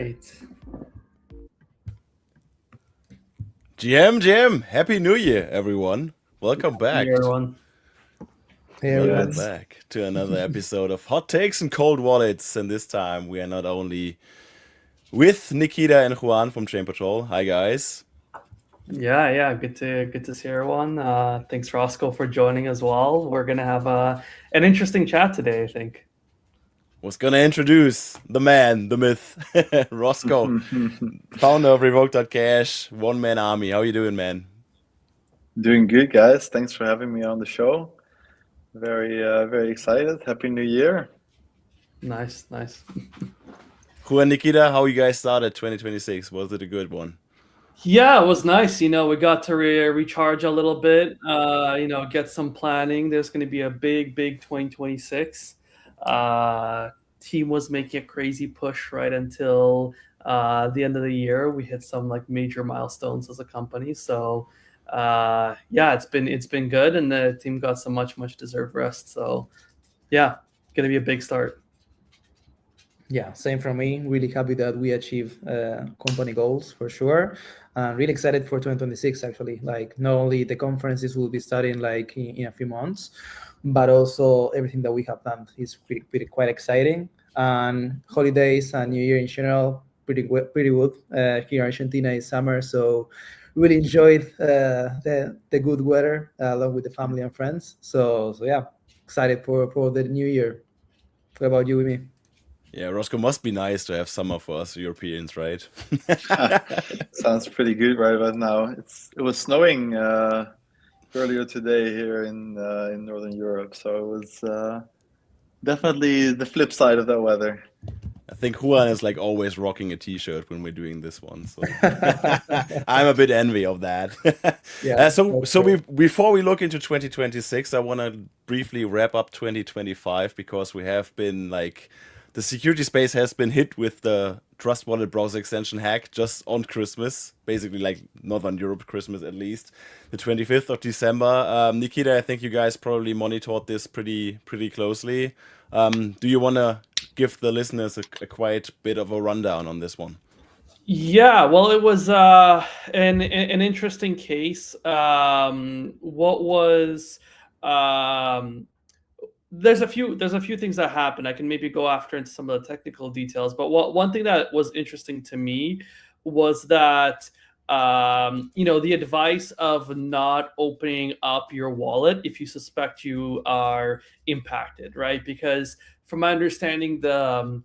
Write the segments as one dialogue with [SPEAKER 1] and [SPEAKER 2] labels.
[SPEAKER 1] right.
[SPEAKER 2] GM, Happy New Year, everyone. Welcome back.
[SPEAKER 1] Hey, everyone.
[SPEAKER 3] Hey,
[SPEAKER 2] Welcome
[SPEAKER 3] everyone.
[SPEAKER 2] back to another episode of Hot Takes and Cold Wallets. And this time we are not only with Nikita and Juan from Chain Patrol. Hi, guys.
[SPEAKER 1] Yeah. Good to see everyone. Thanks, Roscoe, for joining as well. We're gonna have an interesting chat today, I think.
[SPEAKER 2] Was gonna introduce the man, the myth, Roscoe, founder of Revoke.cash, one-man army. How you doing, man?
[SPEAKER 3] Doing good, guys. Thanks for having me on the show. Very excited. Happy New Year.
[SPEAKER 1] Nice.
[SPEAKER 2] Juan, Nikita, how you guys started 2026? Was it a good one?
[SPEAKER 1] Yeah, it was nice. We got to recharge a little bit. Get some planning. There's going to be a big 2026. Team was making a crazy push right until the end of the year. We hit some major milestones as a company. So it's been good, and the team got some much deserved rest. So yeah, going to be a big start.
[SPEAKER 4] Yeah, same for me. Really happy that we achieve company goals for sure. Really excited for 2026 actually. Like not only the conferences will be starting in a few months, but also everything that we have done is pretty quite exciting. And holidays and New Year in general, pretty good. Here in Argentina is summer, so really enjoyed the good weather along with the family and friends. So yeah, excited for the new year. What about you, Imi?
[SPEAKER 2] Yeah, Roscoe, must be nice to have summer for us Europeans, right?
[SPEAKER 3] Sounds pretty good right now. It was snowing earlier today here in Northern Europe, so it was definitely the flip side of that weather.
[SPEAKER 2] I think Juan is like always rocking a t-shirt when we're doing this one, so I'm a bit envy of that.
[SPEAKER 4] Yeah.
[SPEAKER 2] Before we look into 2026, I want to briefly wrap up 2025 because we have been the security space has been hit with the Trust Wallet browser extension hack just on Christmas, basically like Northern Europe Christmas at least, the 25th of December. Nikita, I think you guys probably monitored this pretty closely. Do you want to give the listeners a quite bit of a rundown on this one?
[SPEAKER 1] Yeah, well, it was an interesting case. There's a few things that happened. I can maybe go after into some of the technical details, but one thing that was interesting to me was that the advice of not opening up your wallet if you suspect you are impacted, right? Because from my understanding, the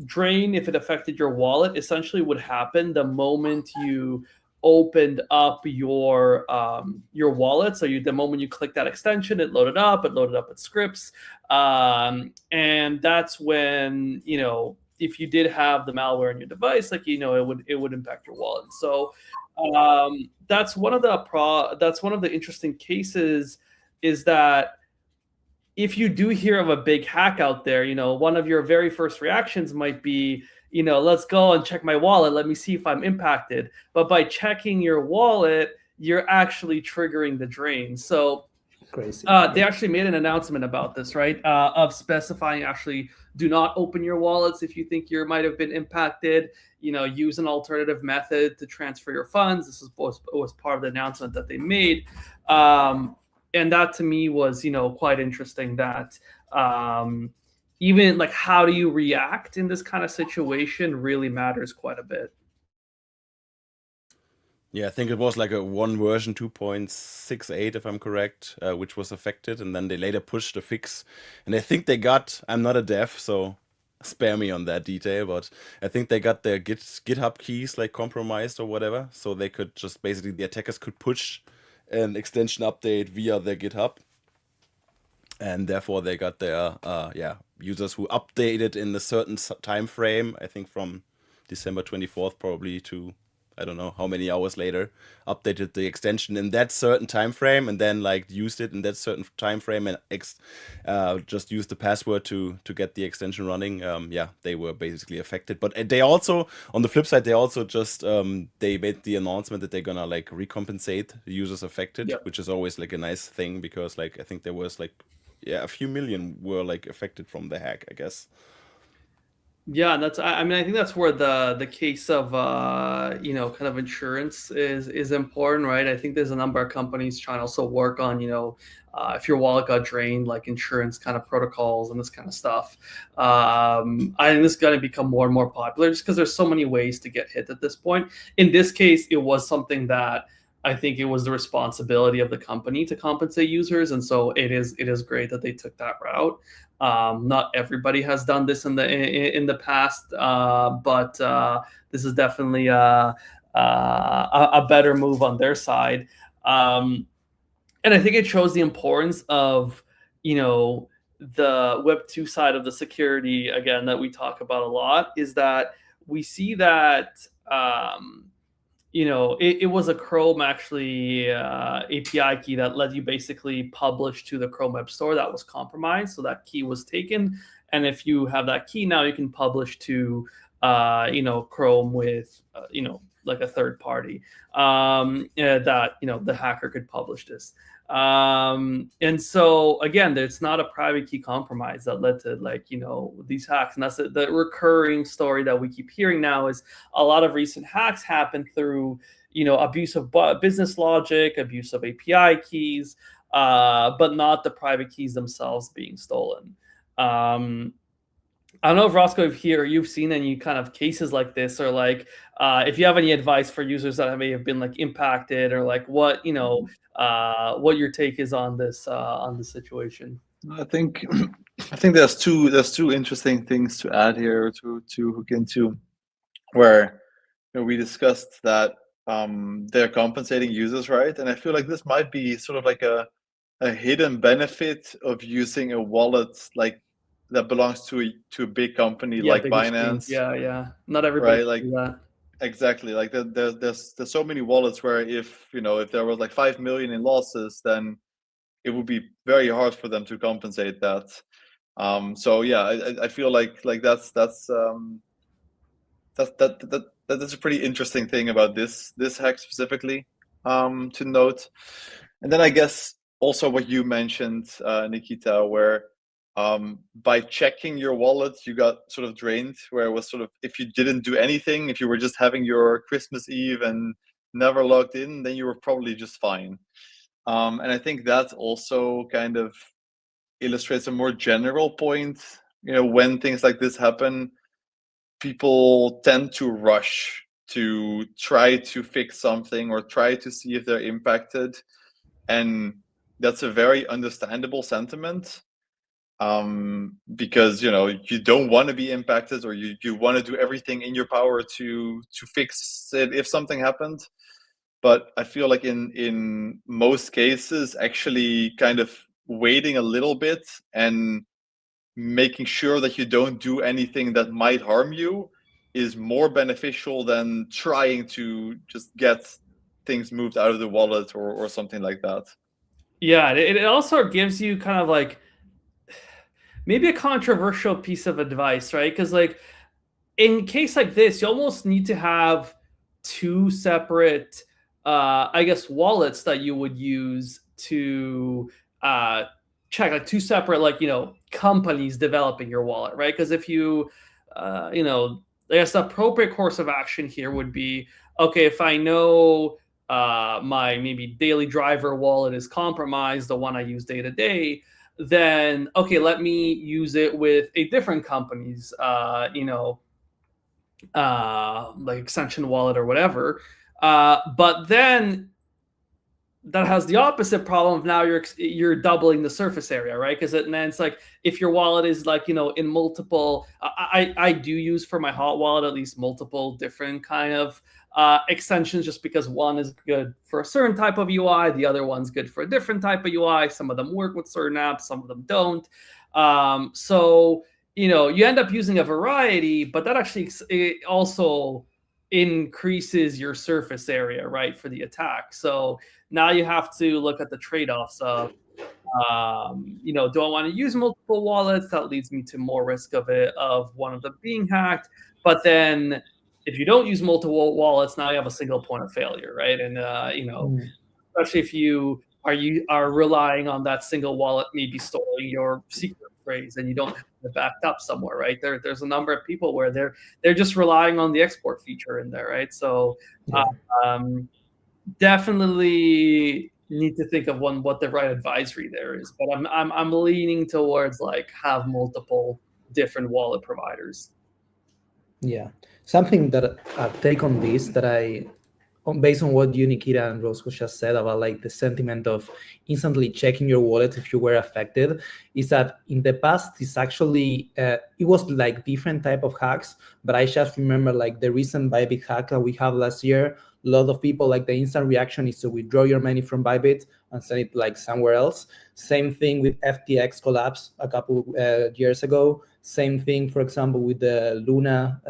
[SPEAKER 1] drain, if it affected your wallet, essentially would happen the moment you opened up your wallet. So the moment you click that extension, it loaded up its scripts, and that's when if you did have the malware in your device, it would impact your wallet. So that's one of the interesting cases, is that if you do hear of a big hack out there, one of your very first reactions might be, let's go and check my wallet. Let me see if I'm impacted. But by checking your wallet, you're actually triggering the drain. So
[SPEAKER 4] Crazy.
[SPEAKER 1] They actually made an announcement about this, right? Of specifying actually do not open your wallets if you think you might have been impacted. Use an alternative method to transfer your funds. This was part of the announcement that they made. And that to me was, quite interesting that even how do you react in this kind of situation really matters quite a bit.
[SPEAKER 2] Yeah, I think it was like a one version 2.68, if I'm correct, which was affected, and then they later pushed a fix. And I think they got, I'm not a dev, so spare me on that detail, but I think they got their GitHub keys compromised or whatever, so they could just basically, the attackers could push an extension update via their GitHub, and therefore they got their users who updated in a certain time frame, I think from December 24th probably to I don't know how many hours later, updated the extension in that certain time frame, and then used it in that certain time frame, and just used the password to get the extension running. They were basically affected. But they also, on the flip side, they also just they made the announcement that they're gonna recompensate the users affected, which is always a nice thing, because I think there was a few million were affected from the hack, I guess.
[SPEAKER 1] Yeah, and that's I mean I think that's where the case of kind of insurance is important, right? I think there's a number of companies trying to also work on, if your wallet got drained, like insurance kind of protocols and this kind of stuff. I think this is going to become more and more popular just because there's so many ways to get hit at this point. In this case, it was something that I think it was the responsibility of the company to compensate users, and so it is great that they took that route. Not everybody has done this in the past, but this is definitely a better move on their side. And I think it shows the importance of the Web2 side of the security again that we talk about a lot. Is that we see that it was a Chrome actually API key that let you basically publish to the Chrome Web Store that was compromised. So that key was taken, and if you have that key now, you can publish to Chrome with like a third party that the hacker could publish this. And so again, it's not a private key compromise that led to these hacks, and that's the recurring story that we keep hearing now. Is a lot of recent hacks happen through abuse of business logic, abuse of API keys, but not the private keys themselves being stolen. I don't know if Roscoe, if you've seen any kind of cases like this, or if you have any advice for users that may have been impacted, or what your take is on this situation.
[SPEAKER 3] I think there's two interesting things to add here to hook into, where we discussed that they're compensating users, right? And I feel like this might be sort of like a hidden benefit of using a wallet that belongs to a big company like Binance.
[SPEAKER 1] Yeah. Not everybody
[SPEAKER 3] right?
[SPEAKER 1] do that.
[SPEAKER 3] Exactly. There's so many wallets where if there was 5 million in losses, then it would be very hard for them to compensate that. So yeah, I feel like that's a pretty interesting thing about this hack specifically to note. And then I guess also what you mentioned, Nikita, where by checking your wallet, you got sort of drained, where it was sort of, if you didn't do anything, if you were just having your Christmas Eve and never logged in, then you were probably just fine. And I think that also kind of illustrates a more general point. When things like this happen, people tend to rush to try to fix something or try to see if they're impacted. And that's a very understandable sentiment. Because you don't want to be impacted, or you want to do everything in your power to fix it if something happened. But I feel like in most cases, actually kind of waiting a little bit and making sure that you don't do anything that might harm you is more beneficial than trying to just get things moved out of the wallet or something like that.
[SPEAKER 1] Yeah, it also gives you kind of maybe a controversial piece of advice, right? Because in a case like this, you almost need to have two separate wallets that you would use to check, two separate companies developing your wallet, right? Because if you I guess the appropriate course of action here would be, okay, if I know my maybe daily driver wallet is compromised, the one I use day to day, then okay, let me use it with a different company's extension wallet or whatever. But then that has the opposite problem of now you're doubling the surface area, right? Because then it's if your wallet is in multiple, I do use for my hot wallet at least multiple different kind of extensions, just because one is good for a certain type of UI, the other one's good for a different type of UI. Some of them work with certain apps, some of them don't. So you end up using a variety, but that actually it also increases your surface area, right, for the attack. So now you have to look at the trade-offs of do I want to use multiple wallets? That leads me to more risk of one of them being hacked. But then if you don't use multiple wallets, now you have a single point of failure, right? And especially if you are relying on that single wallet maybe storing your secret phrase, and you don't have it backed up somewhere, right? There's a number of people where they're just relying on the export feature in there, right? So definitely need to think of what the right advisory there is. But I'm leaning towards like have multiple different wallet providers.
[SPEAKER 4] Yeah, something that I take on this that based on what you, Nikita, and Roscoe just said about like the sentiment of instantly checking your wallet if you were affected, is that in the past it's actually it was like different type of hacks, but I just remember like the recent Bybit hack that we had last year. A lot of people, like the instant reaction is to withdraw your money from Bybit and send it like somewhere else. Same thing with FTX collapse a couple years ago. Same thing, for example, with the Luna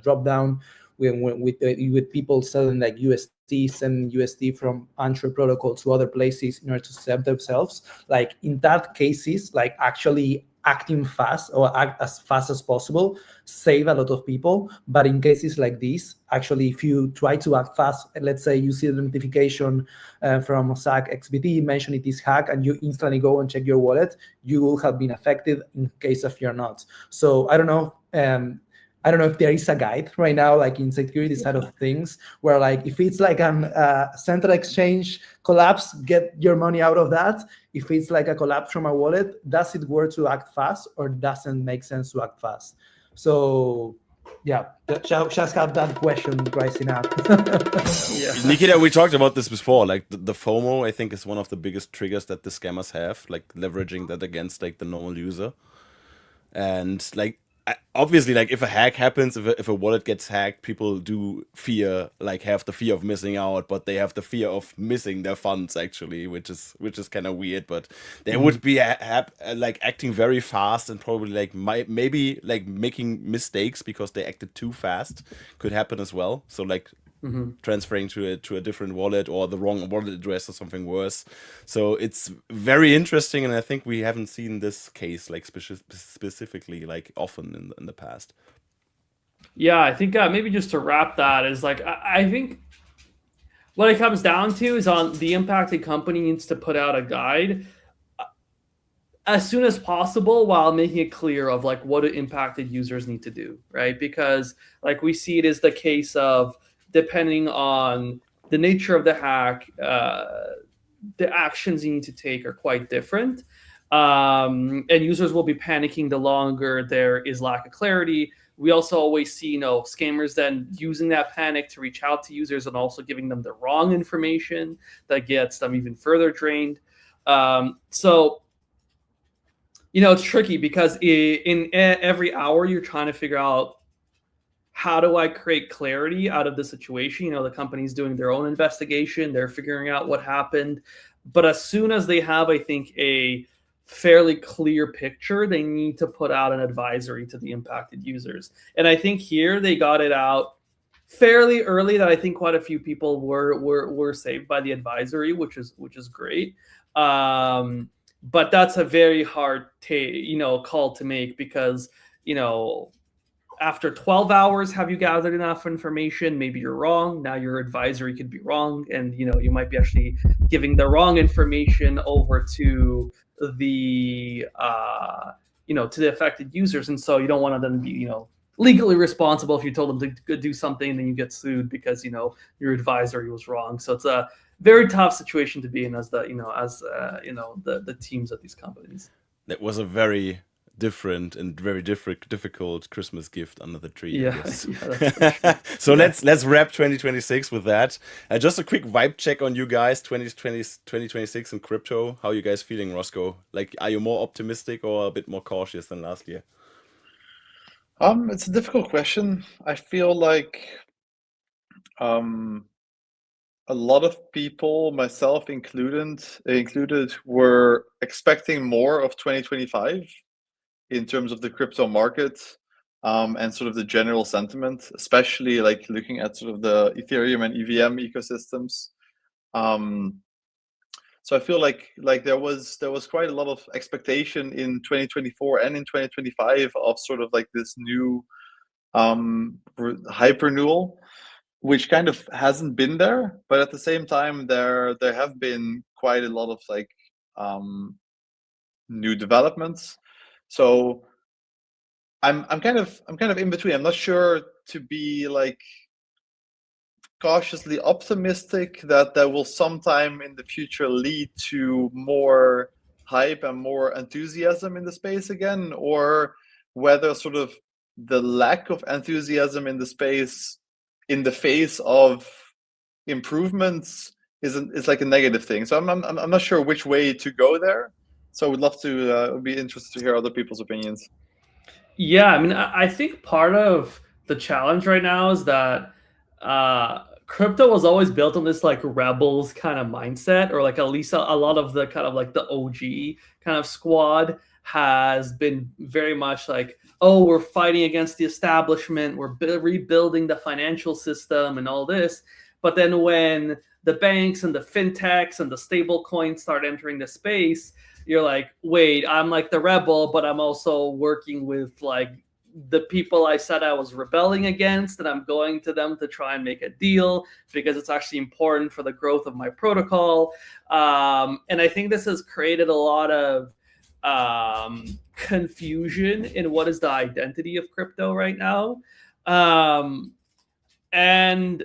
[SPEAKER 4] drop down, with people selling like USD, sending USD from Antro protocol to other places in order to save themselves. Like in that cases, like actually acting fast or act as fast as possible save a lot of people. But in cases like this, actually, if you try to act fast, let's say you see the notification from Mossack XBT mentioning this hack, and you instantly go and check your wallet, you will have been affected in case of you're not. So I don't know. I don't know if there is a guide right now, like in security side of things, where like if it's like an central exchange collapse, get your money out of that. If it's like a collapse from a wallet, does it work to act fast or doesn't make sense to act fast? So yeah, just have that question rising up.
[SPEAKER 2] Nikita, we talked about this before. Like the FOMO, I think, is one of the biggest triggers that the scammers have, like leveraging that against like the normal user. And like obviously, like if a hack happens, if a wallet gets hacked, people do have the fear of missing out, but they have the fear of missing their funds actually, which is kind of weird. But they would be like acting very fast and probably like maybe like making mistakes because they acted too fast could happen as well. So like transferring to a different wallet or the wrong wallet address or something worse. So it's very interesting, and I think we haven't seen this case like specifically like often in the past.
[SPEAKER 1] Yeah, I think maybe just to wrap that is like I think what it comes down to is on the impacted company needs to put out a guide as soon as possible while making it clear of like what impacted users need to do, right? Because like we see it as the case of depending on the nature of the hack, the actions you need to take are quite different. And users will be panicking the longer there is lack of clarity. We also always see, scammers then using that panic to reach out to users and also giving them the wrong information that gets them even further drained. So, it's tricky because in every hour you're trying to figure out, how do I create clarity out of the situation? The company's doing their own investigation. They're figuring out what happened. But as soon as they have, I think, a fairly clear picture, they need to put out an advisory to the impacted users. And I think here they got it out fairly early that I think quite a few people were saved by the advisory, which is great. But that's a very hard call to make because, after 12 hours, have you gathered enough information? Maybe you're wrong. Now your advisory could be wrong. And, you might be actually giving the wrong information over to the, to the affected users. And so you don't want to then be, legally responsible if you told them to do something and then you get sued because, your advisory was wrong. So it's a very tough situation to be in as the teams of these companies.
[SPEAKER 2] That was a very different and very difficult Christmas gift under the tree. I guess. So let's wrap 2026 with that. Just a quick vibe check on you guys, 2026 in crypto. How are you guys feeling, Roscoe? Like, are you more optimistic or a bit more cautious than last year?
[SPEAKER 3] It's a difficult question. I feel like a lot of people, myself included, were expecting more of 2025 in terms of the crypto market and sort of the general sentiment, especially like looking at sort of the Ethereum and EVM ecosystems. So I feel like there was quite a lot of expectation in 2024 and in 2025 of sort of like this new hype renewal, which kind of hasn't been there. But at the same time, there have been quite a lot of like new developments. So I'm kind of in between. I'm not sure to be like cautiously optimistic that will sometime in the future lead to more hype and more enthusiasm in the space again, or whether sort of the lack of enthusiasm in the space in the face of improvements is like a negative thing. So I'm not sure which way to go there. So I would love to would be interested to hear other people's opinions.
[SPEAKER 1] Yeah, I mean, I think part of the challenge right now is that crypto was always built on this like rebels kind of mindset, or like at least a lot of the kind of like the OG kind of squad has been very much like, oh, we're fighting against the establishment, we're rebuilding the financial system and all this. But then when the banks and the fintechs and the stable coins start entering the space, you're like, wait, I'm like the rebel, but I'm also working with like the people I said I was rebelling against, and I'm going to them to try and make a deal because it's actually important for the growth of my protocol. And I think this has created a lot of confusion in what is the identity of crypto right now. And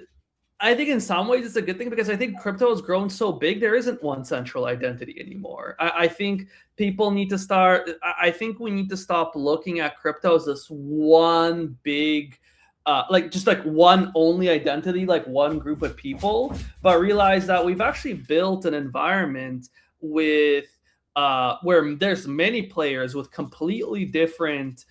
[SPEAKER 1] I think in some ways it's a good thing, because I think crypto has grown so big, there isn't one central identity anymore. I think people need to start, I think we need to stop looking at crypto as this one big, like just like one only identity, like one group of people, but realize that we've actually built an environment with where there's many players with completely different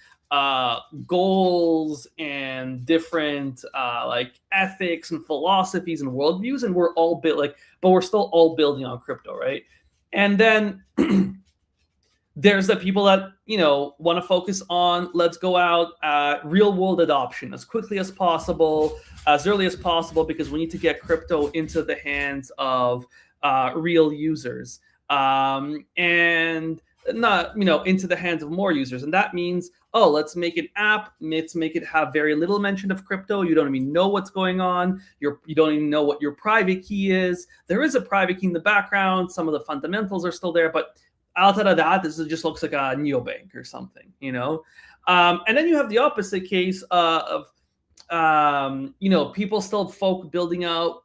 [SPEAKER 1] goals and different like ethics and philosophies and worldviews, and we're all but we're still all building on crypto, right? And then there's the people that want to focus on, let's go out real world adoption as quickly as possible, as early as possible, because we need to get crypto into the hands of real users, and not into the hands of more users. And that means, oh, let's make an app, let's make it have very little mention of crypto. You don't even know what's going on. You don't even know what your private key is. There is a private key in the background. Some of the fundamentals are still there, but outside of that, this just looks like a neobank or something, and then you have the opposite case of people still building out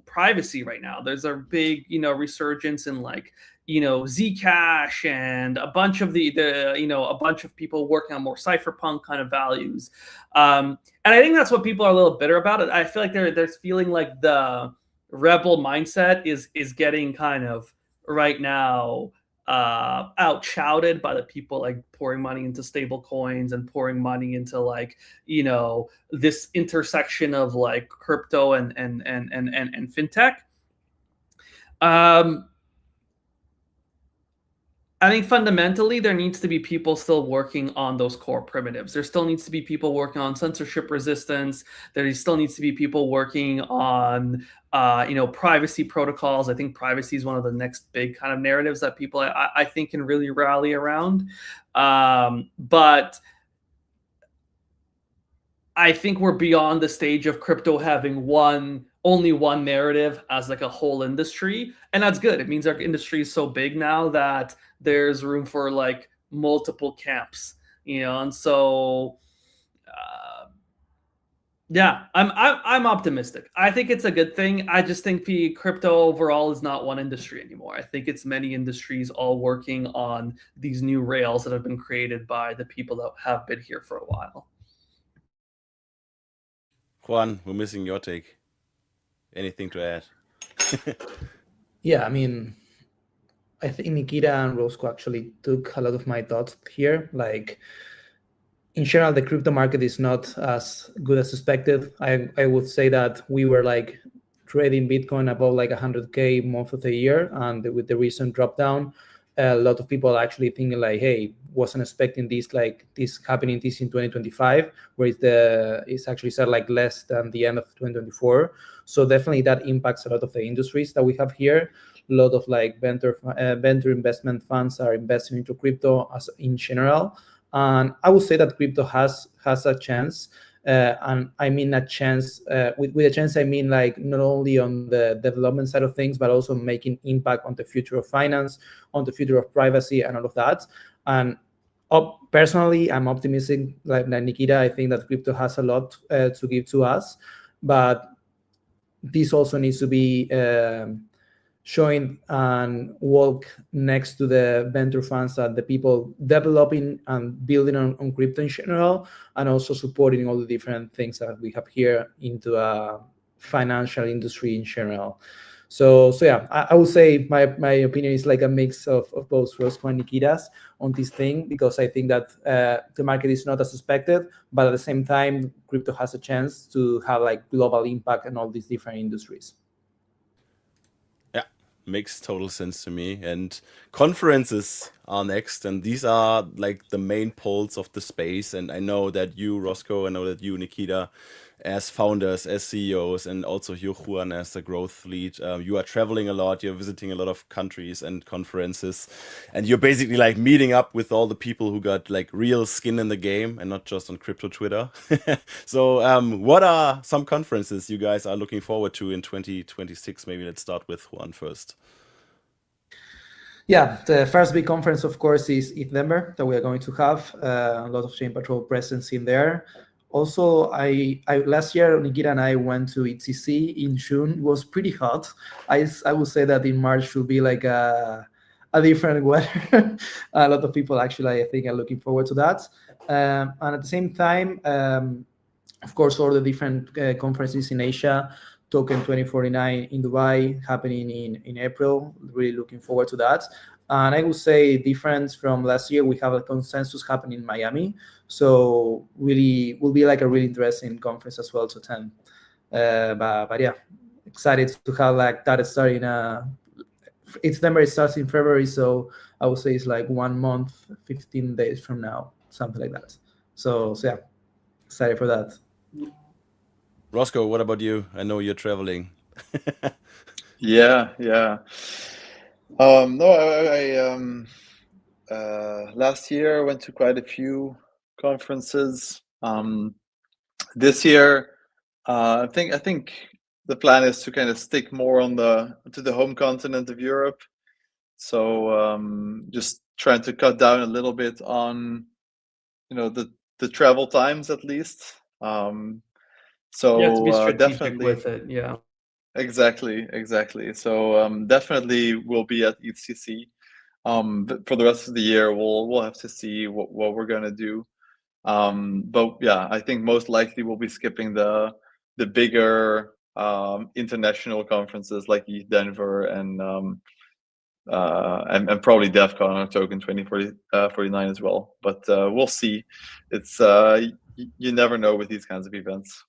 [SPEAKER 1] privacy right now. There's a big resurgence in like Zcash and a bunch of a bunch of people working on more cypherpunk kind of values, and I think that's what people are a little bitter about it. I feel like they're feeling like the rebel mindset is getting kind of right now out-shouted by the people like pouring money into stable coins and pouring money into like this intersection of like crypto and fintech. I think fundamentally there needs to be people still working on those core primitives. There still needs to be people working on censorship resistance. There still needs to be people working on privacy protocols. I think privacy is one of the next big kind of narratives that people I think can really rally around. But I think we're beyond the stage of crypto having only one narrative as like a whole industry, and that's good. It means our industry is so big now that there's room for like multiple camps, and so yeah, I'm optimistic. I think it's a good thing. I just think the crypto overall is not one industry anymore. I think it's many industries all working on these new rails that have been created by the people that have been here for a while.
[SPEAKER 2] Juan, we're missing your take. Anything to add?
[SPEAKER 4] Yeah, I mean, I think Nikita and Roscoe actually took a lot of my thoughts here. Like, in general, the crypto market is not as good as expected. I would say that we were like trading Bitcoin above like 100K month of the year, and with the recent drop down, a lot of people are actually thinking like, hey, wasn't expecting this happening this in 2025, where it's actually said like less than the end of 2024. So definitely that impacts a lot of the industries that we have here. A lot of like venture investment funds are investing into crypto as in general, and I would say that crypto has a chance. And I mean a chance, with a chance, I mean like not only on the development side of things, but also making impact on the future of finance, on the future of privacy and all of that. And Personally, I'm optimistic like Nikita. I think that crypto has a lot to give to us, but this also needs to be showing and walk next to the venture funds that the people developing and building on crypto in general, and also supporting all the different things that we have here into a financial industry in general. So yeah, I would say my opinion is like a mix of both Roscoe and Nikita's on this thing, because I think that the market is not as expected, but at the same time, crypto has a chance to have like global impact in all these different industries.
[SPEAKER 2] Yeah, makes total sense to me. And conferences are next, and these are like the main poles of the space. And I know that you, Roscoe, I know that you, Nikita, as founders, as CEOs, and also you, Juan, as the growth lead, you are traveling a lot, you're visiting a lot of countries and conferences, and you're basically like meeting up with all the people who got like real skin in the game and not just on crypto Twitter. So what are some conferences you guys are looking forward to in 2026? Maybe let's start with Juan first.
[SPEAKER 4] Yeah, the first big conference, of course, is ETHDenver that we are going to have. A lot of Chain Patrol presence in there. Also, I last year, Nikita and I went to ETC in June. It was pretty hot. I would say that in March should be like a different weather. A lot of people actually, I think, are looking forward to that. And at the same time, of course, all the different conferences in Asia. Token 2049 in Dubai happening in April. Really looking forward to that. And I would say difference from last year, we have a consensus happening in Miami. So really will be like a really interesting conference as well to attend. But yeah, excited to have like that starting. ETHDenver, it starts in February, so I would say it's like 1 month, 15 days from now, something like that. So yeah, excited for that.
[SPEAKER 2] Roscoe, what about you? I know you're traveling.
[SPEAKER 3] Yeah. No, last year I went to quite a few conferences. This year, I think the plan is to kind of stick more to the home continent of Europe. So just trying to cut down a little bit on, the travel times at least. So
[SPEAKER 1] You have to be strategic
[SPEAKER 3] definitely
[SPEAKER 1] with it. Yeah.
[SPEAKER 3] Exactly. So definitely we'll be at ETC. But for the rest of the year, we'll have to see what we're gonna do. But yeah, I think most likely we'll be skipping the bigger international conferences like ETHDenver and probably DEF CON or Token 2049 as well. But we'll see. It's you never know with these kinds of events.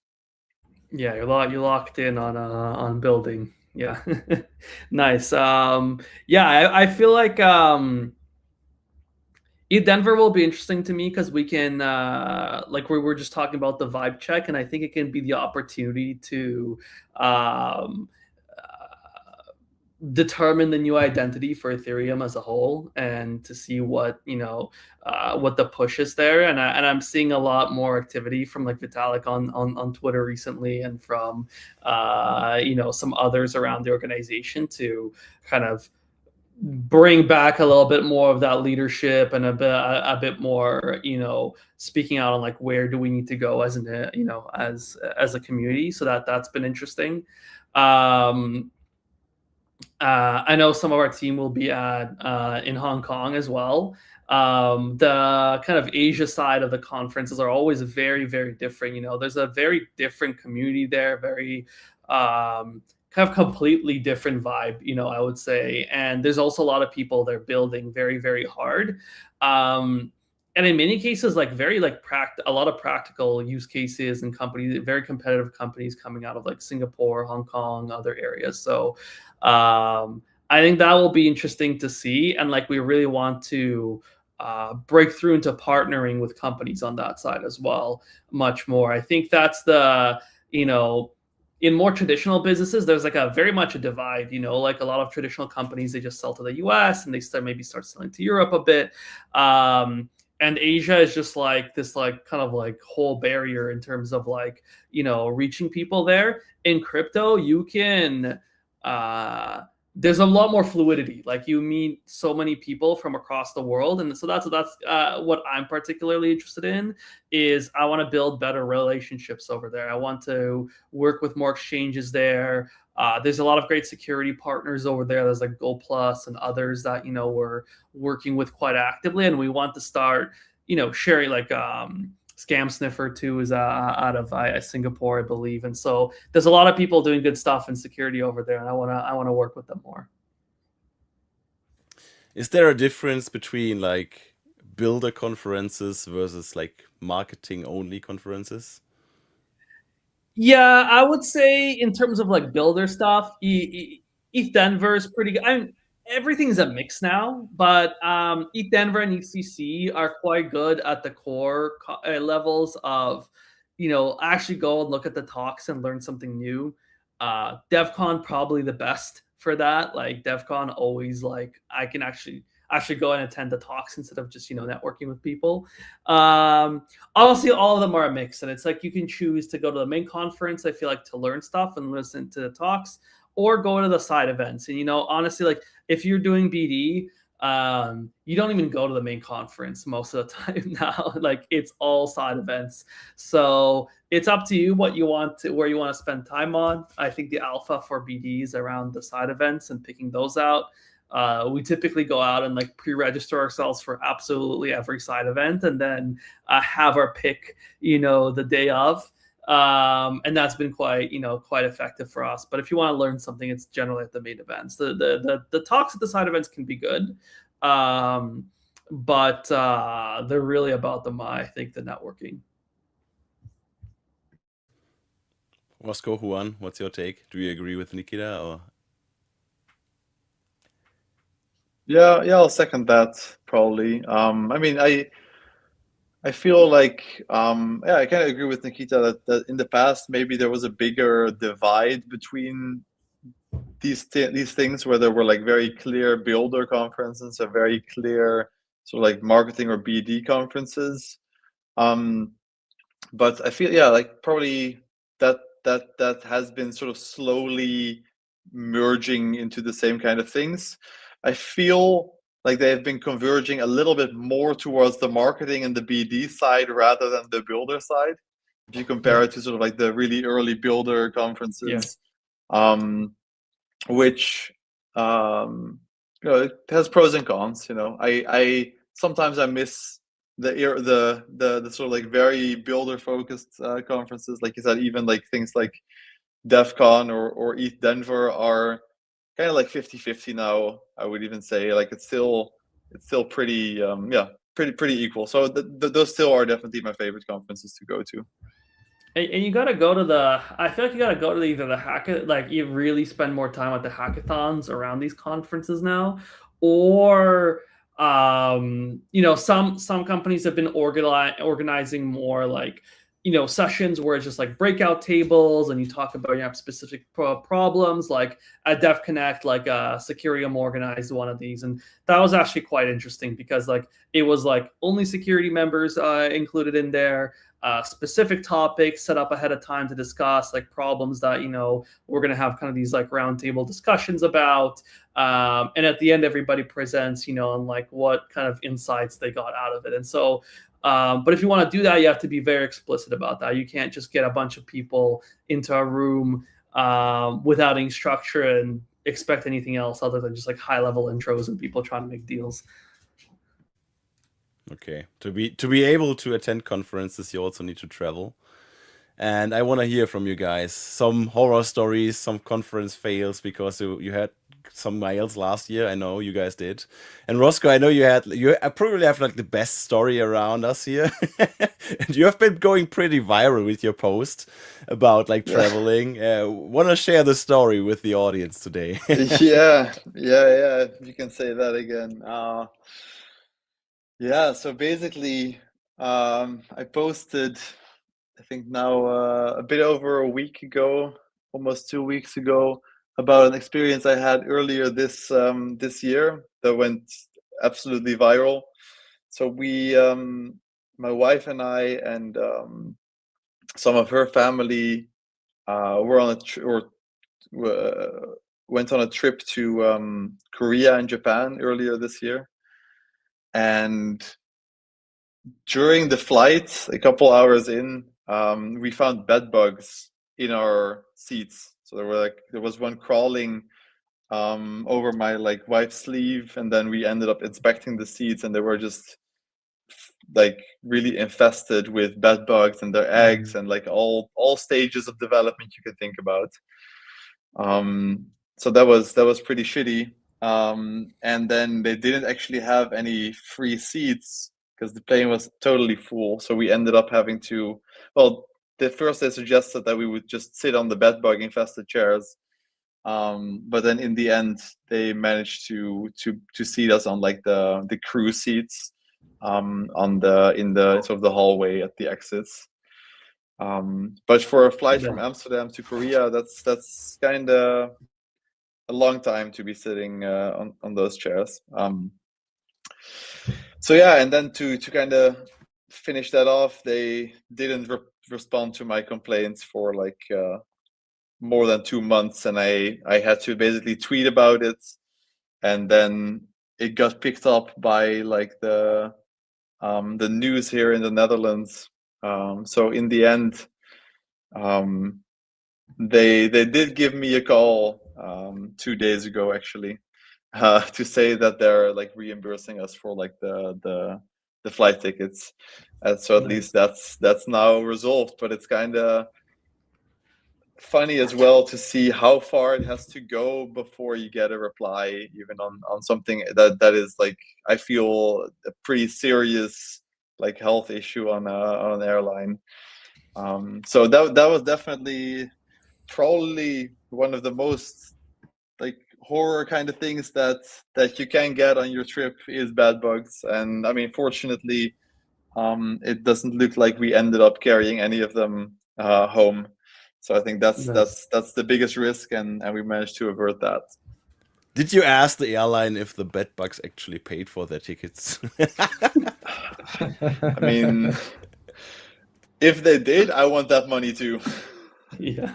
[SPEAKER 1] Yeah, you're locked in on building. Yeah. Nice. Yeah, I feel like Denver will be interesting to me because we can like we were just talking about the vibe check, and I think it can be the opportunity to determine the new identity for Ethereum as a whole, and to see what what the push is there. And I'm seeing a lot more activity from like Vitalik on Twitter recently, and from some others around the organization to kind of bring back a little bit more of that leadership and a bit more speaking out on like where do we need to go as as a community. So that's been interesting. I know some of our team will be in Hong Kong as well. The kind of Asia side of the conferences are always very, very different. There's a very different community there, very kind of completely different vibe, I would say. And there's also a lot of people they're building very, very hard. And in many cases, like very like a lot of practical use cases and companies, very competitive companies coming out of like Singapore, Hong Kong, other areas. So I think that will be interesting to see. And like we really want to break through into partnering with companies on that side as well, much more. I think that's the, in more traditional businesses, there's like a very much a divide, like a lot of traditional companies, they just sell to the US and they start selling to Europe a bit. And Asia is just like this, like kind of like whole barrier in terms of like, reaching people there. In crypto, you can there's a lot more fluidity. Like you meet so many people from across the world, and so that's what I'm particularly interested in. Is I want to build better relationships over there. I want to work with more exchanges there. There's a lot of great security partners over there. There's like GoPlus and others that we're working with quite actively, and we want to start sharing like Scam Sniffer too is out of Singapore, I believe, and so there's a lot of people doing good stuff in security over there, and I wanna work with them more.
[SPEAKER 2] Is there a difference between like builder conferences versus like marketing only conferences?
[SPEAKER 1] Yeah, I would say in terms of like builder stuff, ETH Denver is pretty good. Everything's a mix now, but ETH Denver and EthCC are quite good at the core levels of, actually go and look at the talks and learn something new. DevCon probably the best for that. Like DevCon always like I can actually go and attend the talks instead of just networking with people. Honestly, all of them are a mix, and it's like you can choose to go to the main conference, I feel like, to learn stuff and listen to the talks, or go to the side events. And honestly, like if you're doing BD, you don't even go to the main conference most of the time now. Like it's all side events, so it's up to you where you want to spend time on. I think the alpha for BD is around the side events and picking those out. We typically go out and like pre-register ourselves for absolutely every side event, and then have our pick, the day of. And that's been quite effective for us. But if you want to learn something, it's generally at the main events. The talks at the side events can be good, but they're really about I think the networking.
[SPEAKER 2] Roscoe, Juan, what's your take? Do you agree with Nikita or?
[SPEAKER 3] Yeah, I'll second that probably. I mean, I feel like I kind of agree with Nikita that in the past maybe there was a bigger divide between these things where there were like very clear builder conferences and very clear sort of like marketing or BD conferences. But I feel like probably that has been sort of slowly merging into the same kind of things. I feel like they have been converging a little bit more towards the marketing and the BD side rather than the builder side. If you compare it to sort of like the really early builder conferences, which it has pros and cons. I sometimes I miss the sort of like very builder focused conferences, like you said. Even like things like DEF CON or ETH Denver are kind of like 50-50 now. I would even say like it's still pretty pretty equal. So those still are definitely my favorite conferences to go to.
[SPEAKER 1] And you gotta go to I feel like you gotta go to either the hackathon, like you really spend more time at the hackathons around these conferences now, or some companies have been organizing more like sessions where it's just like breakout tables and you talk about specific problems. Like at Dev Connect, like Securium organized one of these, and that was actually quite interesting because like it was like only security members included in there. Specific topics set up ahead of time to discuss like problems that we're going to have kind of these like roundtable discussions about, and at the end everybody presents on like what kind of insights they got out of it. And so but if you want to do that, you have to be very explicit about that. You can't just get a bunch of people into a room without any structure and expect anything else other than just like high level intros and people trying to make deals.
[SPEAKER 2] Okay, to be able to attend conferences, you also need to travel, and I want to hear from you guys some horror stories, some conference fails, because you had some miles last year. I know you guys did, and Roscoe, I know you probably have like the best story around us here, and you have been going pretty viral with your post about like traveling. Want to share the story with the audience today?
[SPEAKER 3] yeah. You can say that again. Yeah, so basically, I posted, I think now a bit over a week ago, almost 2 weeks ago, about an experience I had earlier this year that went absolutely viral. So we, my wife and I, and some of her family, were on went on a trip to Korea and Japan earlier this year, and during the flight, a couple hours in, we found bed bugs in our seats. So there was one crawling over my like wife's sleeve, and then we ended up inspecting the seats, and they were just like really infested with bed bugs and their eggs and like all stages of development you could think about. So that was pretty shitty. And then they didn't actually have any free seats because the plane was totally full. So we ended up having to, well, first they suggested that we would just sit on the bed bug infested chairs. But then in the end, they managed to seat us on like the crew seats, in the sort of the hallway at the exits. But for a flight from Amsterdam to Korea, that's kind of a long time to be sitting on those chairs. So yeah, and then to kind of finish that off, they didn't respond to my complaints for like more than 2 months, and I had to basically tweet about it, and then it got picked up by like the news here in the Netherlands. So in the end, they did give me a call 2 days ago actually, to say that they're like reimbursing us for like the flight tickets, and so at least that's now resolved. But it's kind of funny as well to see how far it has to go before you get a reply, even on something that is like, I feel, a pretty serious like health issue on an airline. So that was definitely probably one of the most like horror kind of things that you can get on your trip is bed bugs. And I mean, fortunately, it doesn't look like we ended up carrying any of them home. So I think that's the biggest risk, and we managed to avert that.
[SPEAKER 2] Did you ask the airline if the bed bugs actually paid for their tickets?
[SPEAKER 3] I mean, if they did, I want that money too.
[SPEAKER 1] Yeah.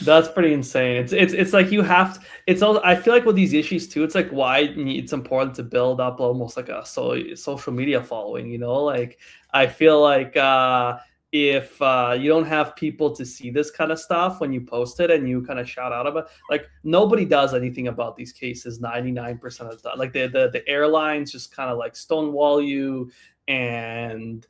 [SPEAKER 1] That's pretty insane. It's like you have to, it's all, I feel like with these issues too, it's like why it's important to build up almost like a social media following, you know? Like I feel like if you don't have people to see this kind of stuff when you post it and you kind of shout out about, like nobody does anything about these cases 99% of the time. Like the airlines just kind of like stonewall you, and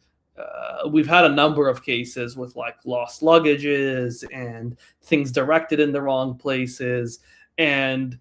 [SPEAKER 1] we've had a number of cases with like lost luggages and things directed in the wrong places. And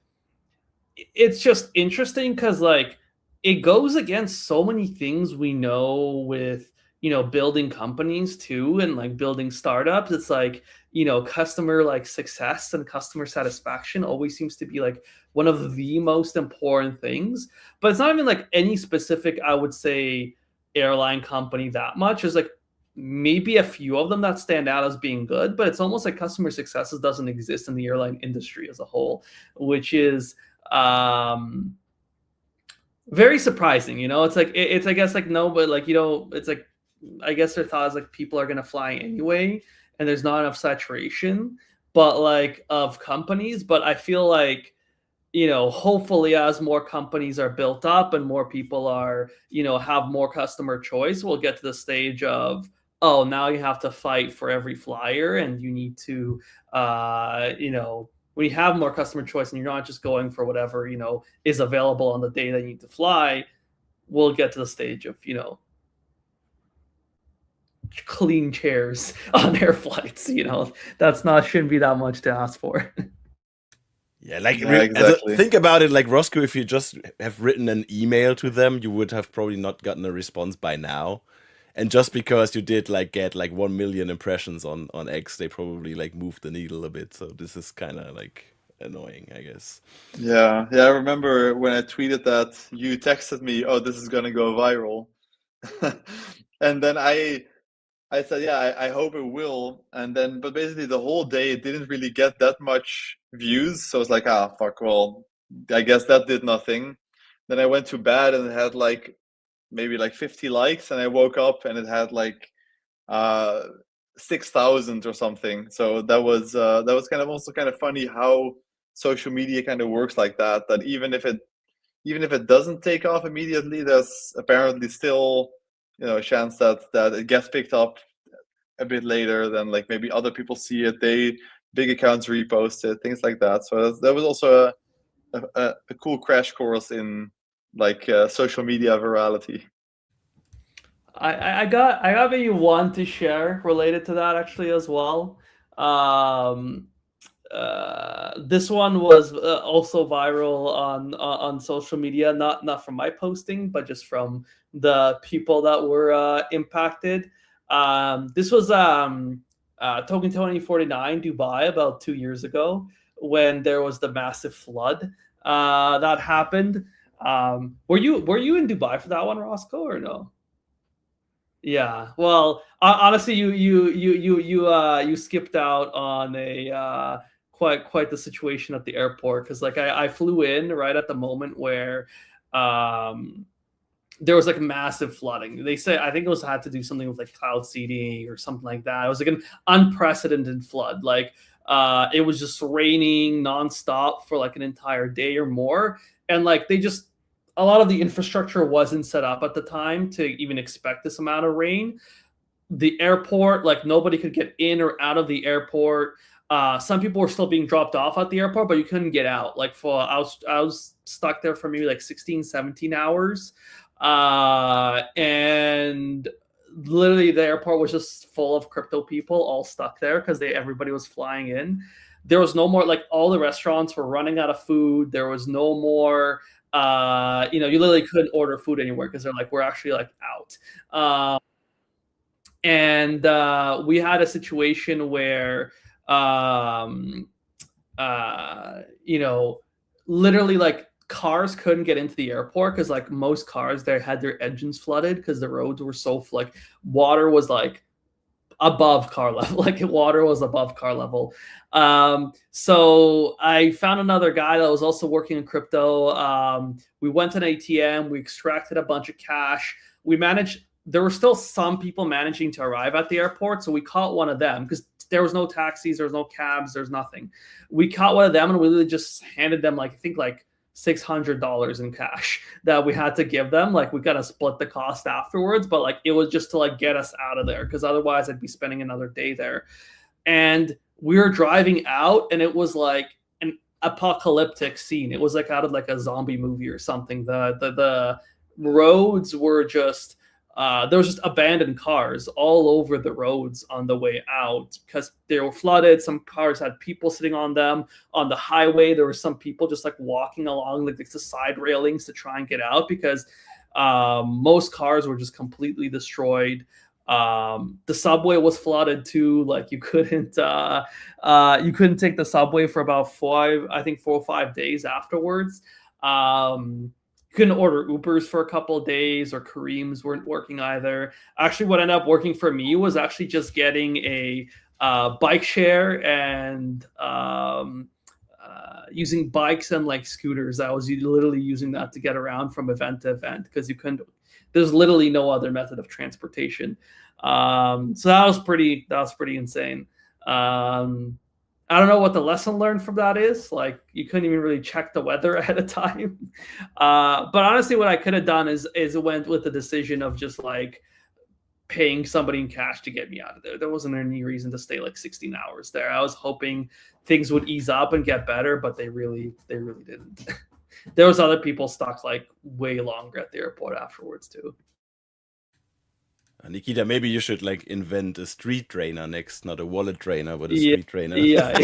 [SPEAKER 1] it's just interesting because like it goes against so many things we know with, you know, building companies too, and like building startups. It's like, you know, customer like success and customer satisfaction always seems to be like one of the most important things. But it's not even like any specific, I would say, airline company that much. There's like maybe a few of them that stand out as being good, but it's almost like customer success doesn't exist in the airline industry as a whole, which is very surprising. You know, it's like it's I guess like no, but like, you know, it's like I guess their thought is like people are gonna fly anyway, and there's not enough saturation, but like of companies. But I feel like, you know, hopefully as more companies are built up and more people are, you know, have more customer choice, we'll get to the stage of, oh, now you have to fight for every flyer, and you need to, you know, when you have more customer choice and you're not just going for whatever, you know, is available on the day that you need to fly, we'll get to the stage of, you know, clean chairs on air flights. You know, shouldn't be that much to ask for.
[SPEAKER 2] Yeah, like
[SPEAKER 3] exactly.
[SPEAKER 2] think about it, like Roscoe, if you just have written an email to them, you would have probably not gotten a response by now. And just because you did like get like 1 million impressions on X, they probably like moved the needle a bit. So this is kind of like annoying, I guess.
[SPEAKER 3] Yeah. I remember when I tweeted that, you texted me, "Oh, this is gonna go viral," and then I said, "Yeah, I hope it will." And then, but basically the whole day it didn't really get that much views. So I was like, fuck, well, I guess that did nothing. Then I went to bed and it had like maybe like 50 likes, and I woke up and it had like 6,000 or something. So that was kind of also kind of funny how social media kind of works like that. That even if it doesn't take off immediately, there's apparently still a chance that it gets picked up a bit later. Then like maybe other people see it, big accounts repost it, things like that. So that was also a cool crash course in like social media virality.
[SPEAKER 1] I got maybe one to share related to that actually as well. This one was also viral on social media, not from my posting, but just from the people that were impacted. This was Token 2049 Dubai about 2 years ago when there was the massive flood that happened. Were you in Dubai for that one, Roscoe, or no? Yeah. Well, honestly, you skipped out on a quite the situation at the airport, because like I flew in right at the moment where there was like massive flooding. They say, I think it had to do something with like cloud seeding or something like that. It was like an unprecedented flood. Like it was just raining nonstop for like an entire day or more, and like a lot of the infrastructure wasn't set up at the time to even expect this amount of rain. The airport, like nobody could get in or out of the airport. Some people were still being dropped off at the airport, but you couldn't get out. Like I was stuck there for maybe like 16, 17 hours. And literally the airport was just full of crypto people all stuck there because everybody was flying in. There was no more, like all the restaurants were running out of food. There was no more, you literally couldn't order food anywhere because they're like, we're actually like out. And we had a situation where, literally like cars couldn't get into the airport because like most cars there had their engines flooded because the roads were so like water was like above car level, like water was above car level. So I found another guy that was also working in crypto. We went to an ATM, we extracted a bunch of cash. There were still some people managing to arrive at the airport, so we caught one of them because there was no taxis, there was no cabs, there's nothing. We caught one of them and we really just handed them like, I think like $600 in cash that we had to give them. Like we got to split the cost afterwards, but like it was just to like get us out of there because otherwise I'd be spending another day there. And we were driving out and it was like an apocalyptic scene. It was like out of like a zombie movie or something. The roads were just there was just abandoned cars all over the roads on the way out because they were flooded. Some cars had people sitting on them. On the highway, there were some people just like walking along like the side railings to try and get out because most cars were just completely destroyed. The subway was flooded too. Like you couldn't take the subway for about 4 or 5 days afterwards. Couldn't order Ubers for a couple of days, or Careems weren't working either. Actually, what ended up working for me was actually just getting a bike share and using bikes and like scooters. I was literally using that to get around from event to event because there's literally no other method of transportation. So that was pretty insane. I don't know what the lesson learned from that is. Like you couldn't even really check the weather ahead of time. But honestly, what I could have done is went with the decision of just like paying somebody in cash to get me out of there. There wasn't any reason to stay like 16 hours there. I was hoping things would ease up and get better, but they really didn't. There was other people stuck like way longer at the airport afterwards too.
[SPEAKER 2] Nikita, maybe you should like invent a street trainer next, not a wallet trainer, but a street trainer.
[SPEAKER 1] Yeah.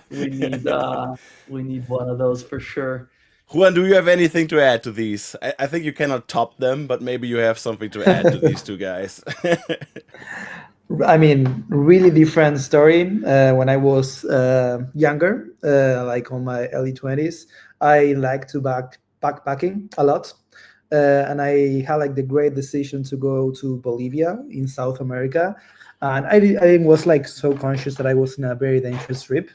[SPEAKER 1] We need one of those for sure.
[SPEAKER 2] Juan, do you have anything to add to these? I think you cannot top them, but maybe you have something to add to these two guys.
[SPEAKER 4] I mean, really different story. When I was younger, like on my early 20s, I liked to backpacking a lot. And I had like the great decision to go to Bolivia in South America. And I was like so conscious that I was in a very dangerous trip.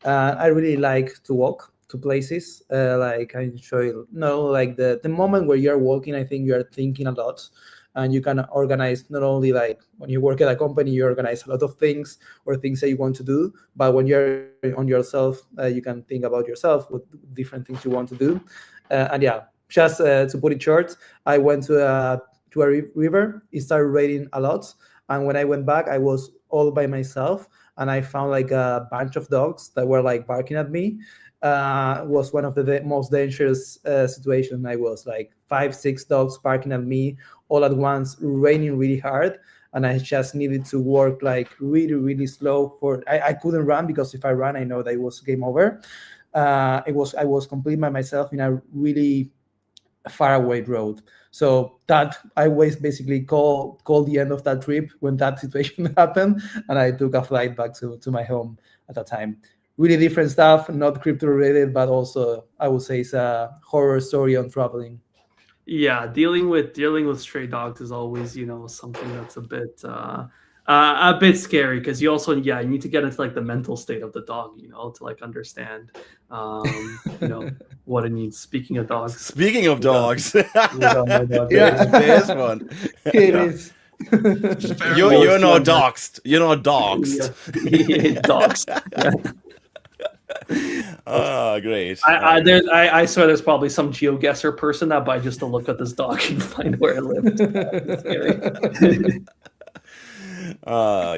[SPEAKER 4] I really like to walk to places. Like I enjoy, like the moment where you're walking, I think you are thinking a lot. and you can organize not only like when you work at a company, you organize a lot of things or things that you want to do, but when you're on yourself, you can think about yourself, what different things you want to do. And yeah, just to put it short, I went to a river. It started raining a lot, and when I went back, I was all by myself, and I found like a bunch of dogs that were like barking at me. Was one of the most dangerous situations. I was like 5-6 dogs barking at me all at once, raining really hard, and I just needed to work like really slow. I couldn't run, because if I ran, I know that it was game over. I was completely by myself in a really far away road. So that I was basically called the end of that trip when that situation happened, and I took a flight back to my home at that time. Really different stuff, not crypto related, but also I would say it's a horror story on traveling.
[SPEAKER 1] Yeah, dealing with stray dogs is always, something that's a bit scary, because you also, you need to get into like the mental state of the dog, to like understand, what it needs. Speaking of dogs,
[SPEAKER 2] Speaking of dogs,
[SPEAKER 4] my dog.
[SPEAKER 2] there's one.
[SPEAKER 4] It is.
[SPEAKER 2] You're not doxed. You're not doxed.
[SPEAKER 1] Yeah. Dogs.
[SPEAKER 2] Oh, great.
[SPEAKER 1] I swear there's probably some GeoGuessr person that by just to look at this dog and find where it lives. It's scary.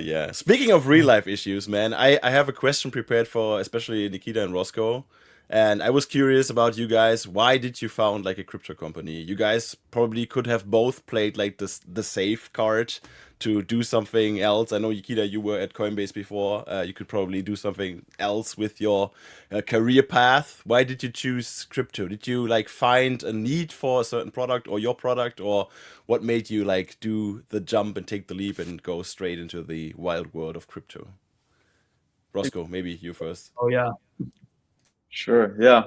[SPEAKER 2] Yeah. Speaking of real life issues, man, I have a question prepared for especially Nikita and Roscoe. And I was curious about you guys. Why did you found like a crypto company? You guys probably could have both played like the safe card to do something else. I know, Nikita, you were at Coinbase before. You could probably do something else with your career path. Why did you choose crypto? Did you like find a need for a certain product or your product, or what made you like do the jump and take the leap and go straight into the wild world of crypto? Roscoe, maybe you first.
[SPEAKER 1] Oh yeah.
[SPEAKER 3] Sure. Yeah.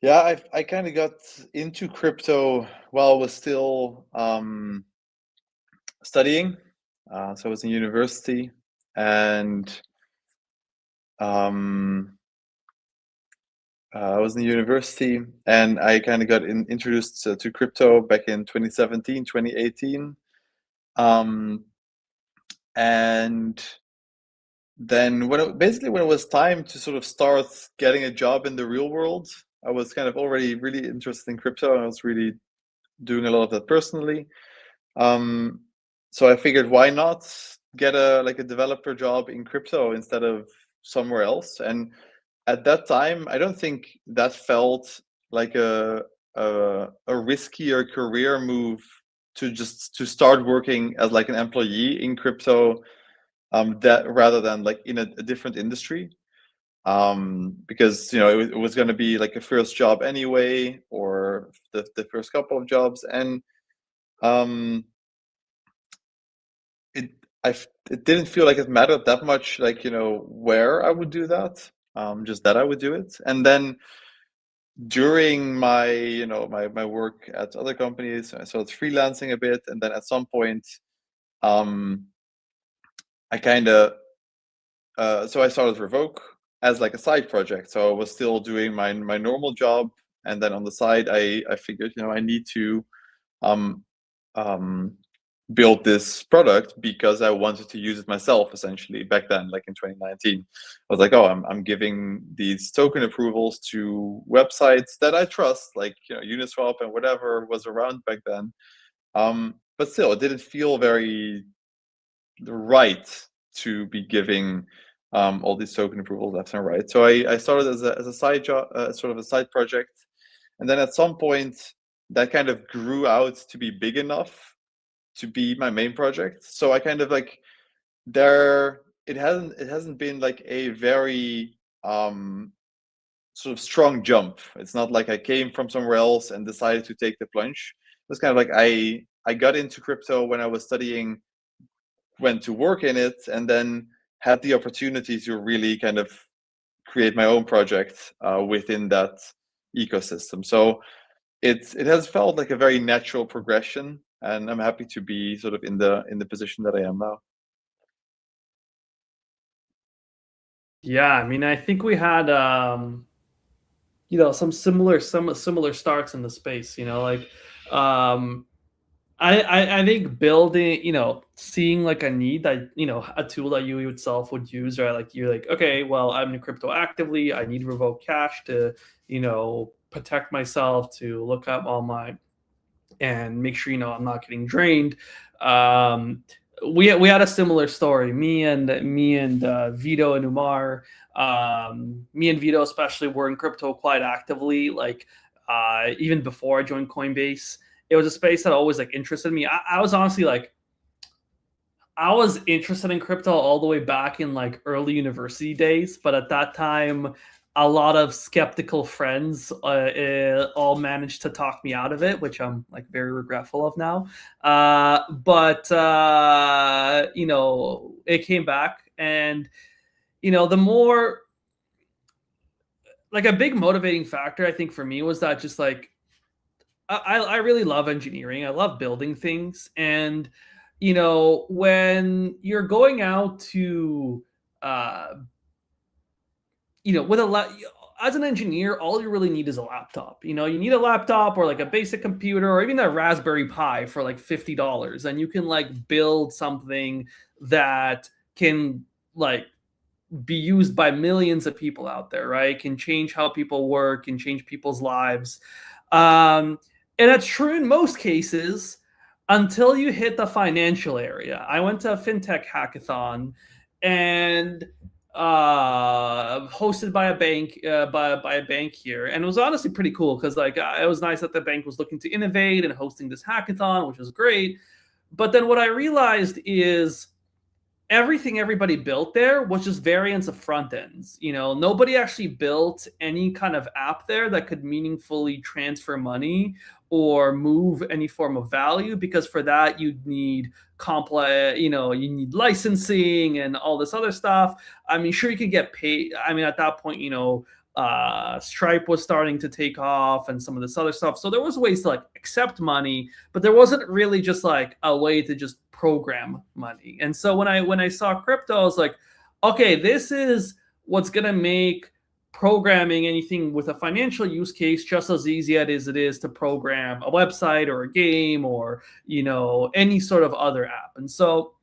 [SPEAKER 3] Yeah, I kind of got into crypto while I was still studying. So I was in university, and I kind of got introduced to crypto back in 2017, 2018. And then when it was time to sort of start getting a job in the real world, I was kind of already really interested in crypto, and I was really doing a lot of that personally. So I figured, why not get a developer job in crypto instead of somewhere else? And at that time, I don't think that felt like a riskier career move to start working as like an employee in crypto, that rather than like in a different industry, because it was going to be like a first job anyway, or the first couple of jobs, and it didn't feel like it mattered that much, like where I would do that, just that I would do it. And then during my my work at other companies, I started freelancing a bit, and then at some point, I kind of so I started Revoke as like a side project. So I was still doing my normal job, and then on the side, I figured I need to build this product because I wanted to use it myself. Essentially, back then, like in 2019, I was like, oh, I'm giving these token approvals to websites that I trust, like Uniswap and whatever was around back then. But still, it didn't feel very right to be giving all these token approvals left and right. So I started as a side job, sort of a side project, and then at some point that kind of grew out to be big enough to be my main project. So I kind of like it hasn't been like a very sort of strong jump. It's not like I came from somewhere else and decided to take the plunge. It was kind of like I got into crypto when I was studying, went to work in it, and then had the opportunity to really kind of create my own project within that ecosystem. So it has felt like a very natural progression, and I'm happy to be sort of in the position that I am now.
[SPEAKER 1] Yeah, I mean, I think we had some similar starts in the space. Like I think building, seeing like a need that, a tool that you yourself would use, right? Like you're like, okay, well, I'm in crypto actively. I need Revoke Cash to, protect myself, to look up all my, and make sure, I'm not getting drained. We had a similar story. Me and Vito and Umar, me and Vito especially were in crypto quite actively. Like even before I joined Coinbase, it was a space that always like interested me. I was honestly like, I was interested in crypto all the way back in like early university days, but at that time, a lot of skeptical friends all managed to talk me out of it, which I'm like very regretful of now. But it came back, and the more, like, a big motivating factor I think for me was that just like I really love engineering. I love building things. And, when you're going out to, with as an engineer, all you really need is a laptop. You need a laptop or like a basic computer or even a Raspberry Pi for like $50. And you can like build something that can like be used by millions of people out there, right? Can change how people work, can change people's lives. And that's true in most cases until you hit the financial area. I went to a fintech hackathon, and hosted by a bank, by a bank here, and it was honestly pretty cool because like it was nice that the bank was looking to innovate and hosting this hackathon, which was great. But then what I realized is everything everybody built there was just variants of front ends. Nobody actually built any kind of app there that could meaningfully transfer money or move any form of value, because for that you'd need complex, you need licensing and all this other stuff. I mean, sure, you could get paid. I mean, at that point, Stripe was starting to take off and some of this other stuff. So there was ways to like accept money, but there wasn't really just like a way to just program money. And so when I saw crypto, I was like, okay, this is what's going to make programming anything with a financial use case just as easy as it is to program a website or a game or, any sort of other app. And so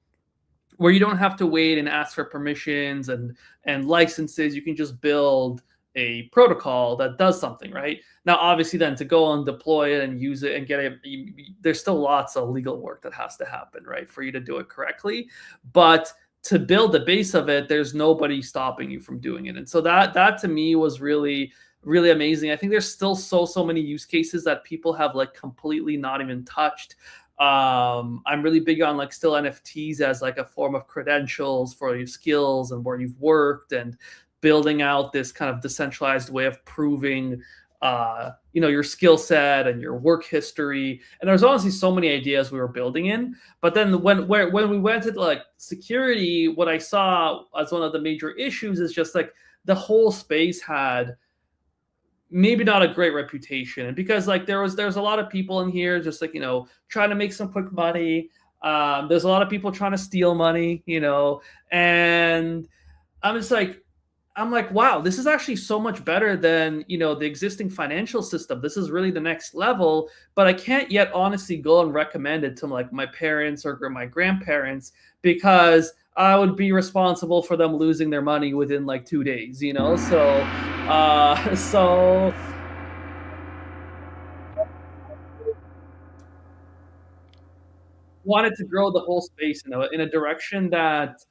[SPEAKER 1] where you don't have to wait and ask for permissions and licenses, you can just build a protocol that does something, right? Now, obviously, then to go and deploy it and use it and get it, there's still lots of legal work that has to happen, right, for you to do it correctly. But to build the base of it, there's nobody stopping you from doing it. And so that to me was really, really amazing. I think there's still so many use cases that people have like completely not even touched. I'm really big on like still NFTs as like a form of credentials for your skills and where you've worked, and building out this kind of decentralized way of proving, your skill set and your work history. And there's honestly so many ideas we were building in. But then when we went to like security, what I saw as one of the major issues is just like the whole space had maybe not a great reputation. And because like there's a lot of people in here just like, trying to make some quick money. There's a lot of people trying to steal money, and I'm like, wow, this is actually so much better than, the existing financial system. This is really the next level, but I can't yet honestly go and recommend it to like my parents or my grandparents, because I would be responsible for them losing their money within like 2 days, so wanted to grow the whole space, in a direction that,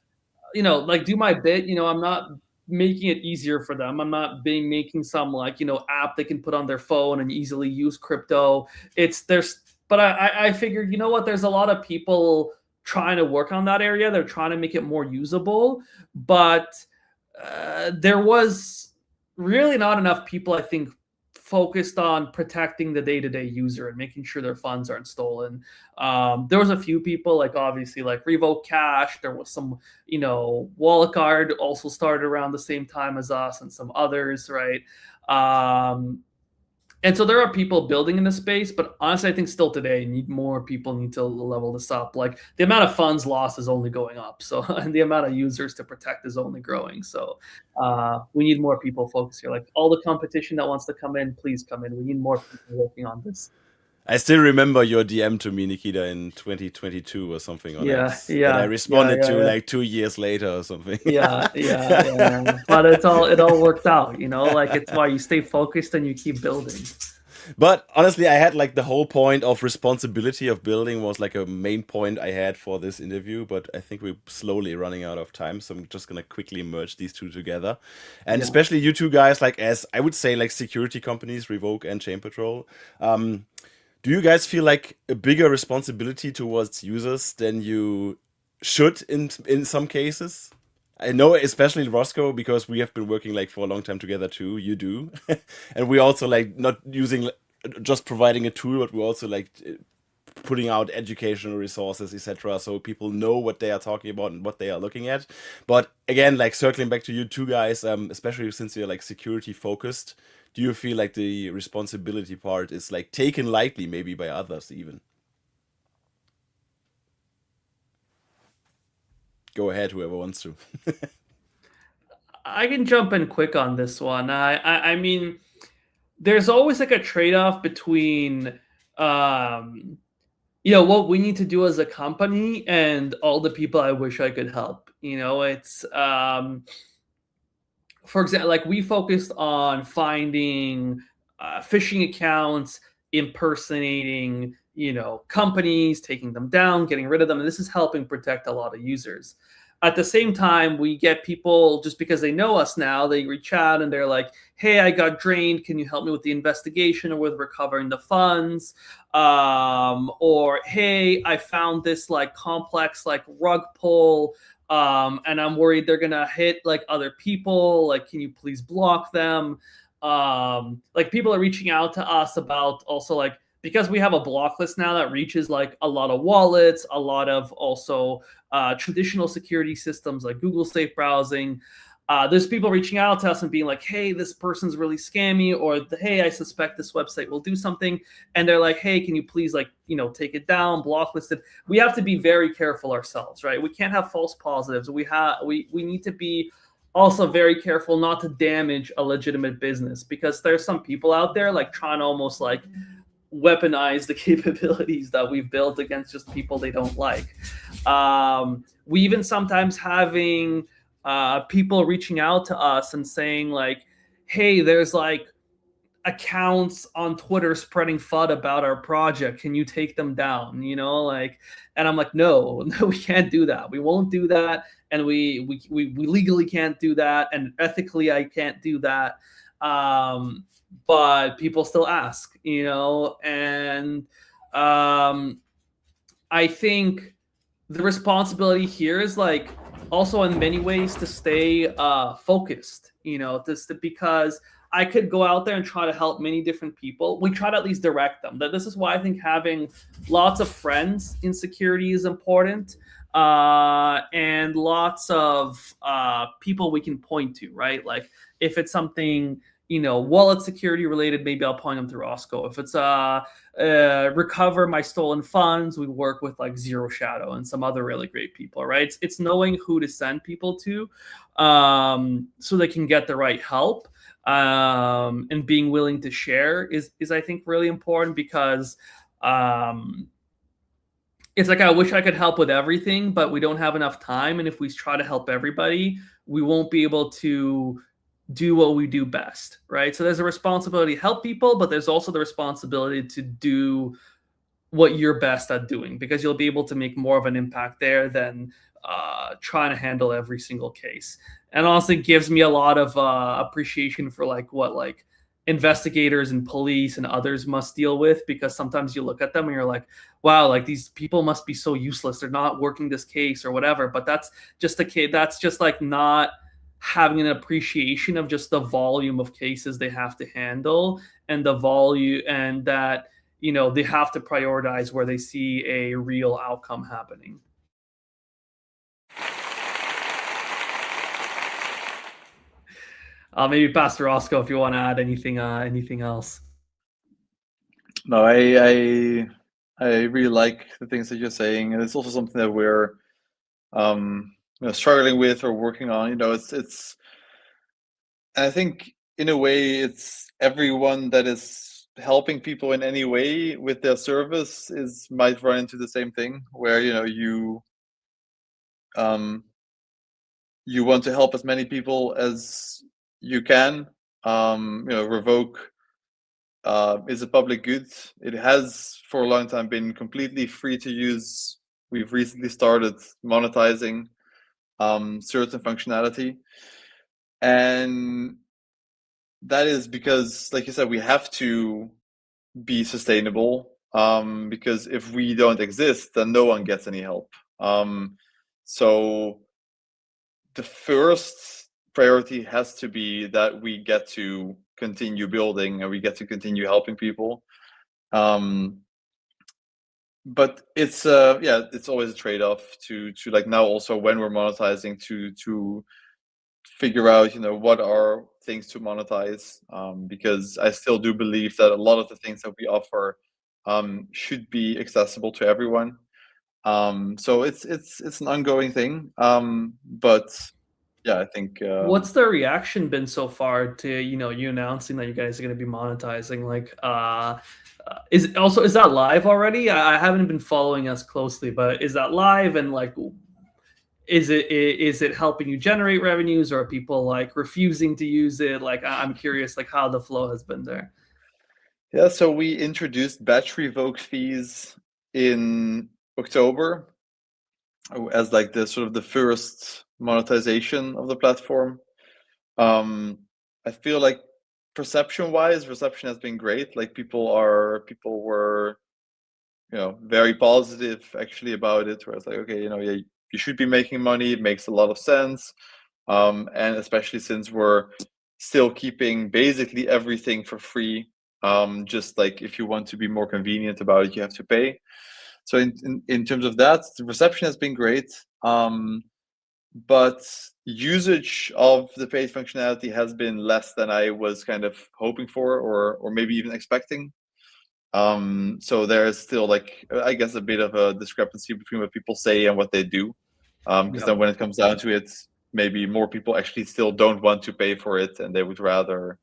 [SPEAKER 1] like do my bit. I'm not making it easier for them. I'm not making some like, app they can put on their phone and easily use crypto. But I figured, what, there's a lot of people trying to work on that area. They're trying to make it more usable, but there was really not enough people, I think, focused on protecting the day-to-day user and making sure their funds aren't stolen. There was a few people, like obviously like Revoke Cash. There was some, Wallet Guard also started around the same time as us, and some others, right? And so there are people building in the space, but honestly, I think still today, more people need to level this up. Like the amount of funds lost is only going up. So, and the amount of users to protect is only growing. So we need more people focused here. Like all the competition that wants to come in, please come in. We need more people working on this.
[SPEAKER 2] I still remember your DM to me, Nikita, in 2022 or something on
[SPEAKER 1] Yeah,
[SPEAKER 2] X that I
[SPEAKER 1] yeah,
[SPEAKER 2] responded to
[SPEAKER 1] yeah.
[SPEAKER 2] like 2 years later or something.
[SPEAKER 1] Yeah. But it all worked out, you know. Like it's why you stay focused and you keep building.
[SPEAKER 2] But honestly, I had like the whole point of responsibility of building was like a main point I had for this interview. But I think we're slowly running out of time, so I'm just gonna quickly merge these two together. And
[SPEAKER 1] Yeah.
[SPEAKER 2] especially you two guys, like as I would say, like security companies, Revoke and Chain Patrol. Do you guys feel like a bigger responsibility towards users than you should in some cases? I know, especially Roscoe, because we have been working like for a long time together too. You do, and we also like not using just providing a tool, but we also like putting out educational resources, etc., so people know what they are talking about and what they are looking at. But again, like circling back to you two guys, especially since you're like security focused, do you feel like the responsibility part is like taken lightly, maybe by others even? Go ahead, whoever wants to.
[SPEAKER 1] I can jump in quick on this one. I mean, there's always like a trade-off between what we need to do as a company and all the people I wish I could help. It's for example, like we focused on finding phishing accounts, impersonating, companies, taking them down, getting rid of them. And this is helping protect a lot of users. At the same time, we get people just because they know us now, they reach out and they're like, hey, I got drained. Can you help me with the investigation or with recovering the funds? Or, hey, I found this like complex like rug pull and I'm worried they're gonna hit like other people. Like, can you please block them? Like people are reaching out to us about also like because we have a block list now that reaches like a lot of wallets, a lot of also traditional security systems like Google Safe Browsing. There's people reaching out to us and being like, hey, this person's really scammy, or hey, I suspect this website will do something. And they're like, hey, can you please take it down, blocklisted. We have to be very careful ourselves, right? We can't have false positives. We need to be also very careful not to damage a legitimate business, because there's some people out there like trying to almost like weaponize the capabilities that we've built against just people they don't like. We even sometimes having people reaching out to us and saying like, hey, there's like accounts on Twitter spreading FUD about our project. Can you take them down? And I'm like, no, we can't do that. We won't do that. And we legally can't do that. And ethically, I can't do that. But people still ask, and I think the responsibility here is like also in many ways to stay focused, because I could go out there and try to help many different people. We try to at least direct them. This is why I think having lots of friends in security is important, and lots of people we can point to, right? Like if it's something, wallet security related, maybe I'll point them through Roscoe. If it's recover my stolen funds, we work with like Zero Shadow and some other really great people, right? It's knowing who to send people to so they can get the right help. And being willing to share is I think really important, because it's like I wish I could help with everything, but we don't have enough time. And if we try to help everybody, we won't be able to do what we do best, right? So there's a responsibility to help people, but there's also the responsibility to do what you're best at doing, because you'll be able to make more of an impact there than trying to handle every single case. And honestly, gives me a lot of appreciation for like what like investigators and police and others must deal with, because sometimes you look at them and you're like, wow, like these people must be so useless. They're not working this case or whatever. But that's just the case. That's just like not having an appreciation of just the volume of cases they have to handle, and the volume, and that they have to prioritize where they see a real outcome happening. Maybe Pastor Roscoe, if you want to add anything else.
[SPEAKER 3] No, I really like the things that you're saying, and it's also something that we're struggling with or working on. It's I think in a way it's everyone that is helping people in any way with their service might run into the same thing, where you want to help as many people as you can. Revoke is a public good. It has for a long time been completely free to use. We've recently started monetizing certain functionality, and that is because, like you said, we have to be sustainable, because if we don't exist, then no one gets any help. So the first priority has to be that we get to continue building and we get to continue helping people. But it's it's always a trade-off to like now also when we're monetizing to figure out what are things to monetize, because I still do believe that a lot of the things that we offer should be accessible to everyone. So it's an ongoing thing, but yeah, I think
[SPEAKER 1] What's the reaction been so far to you announcing that you guys are going to be monetizing? Like, is that live already? I haven't been following us closely, but is that live? And like, is it helping you generate revenues, or are people like refusing to use it? Like, I'm curious, like how the flow has been there.
[SPEAKER 3] Yeah, so we introduced batch revoke fees in October as like the sort of the first monetization of the platform. I feel like reception has been great. Like people were very positive actually about it, where it's like, okay, yeah, you should be making money, it makes a lot of sense. And especially since we're still keeping basically everything for free, just like if you want to be more convenient about it, you have to pay. So in terms of that, the reception has been great, but usage of the paid functionality has been less than I was kind of hoping for, or maybe even expecting. So there's still like, I guess, a bit of a discrepancy between what people say and what they do, because then when it comes down to it, maybe more people actually still don't want to pay for it, and they would rather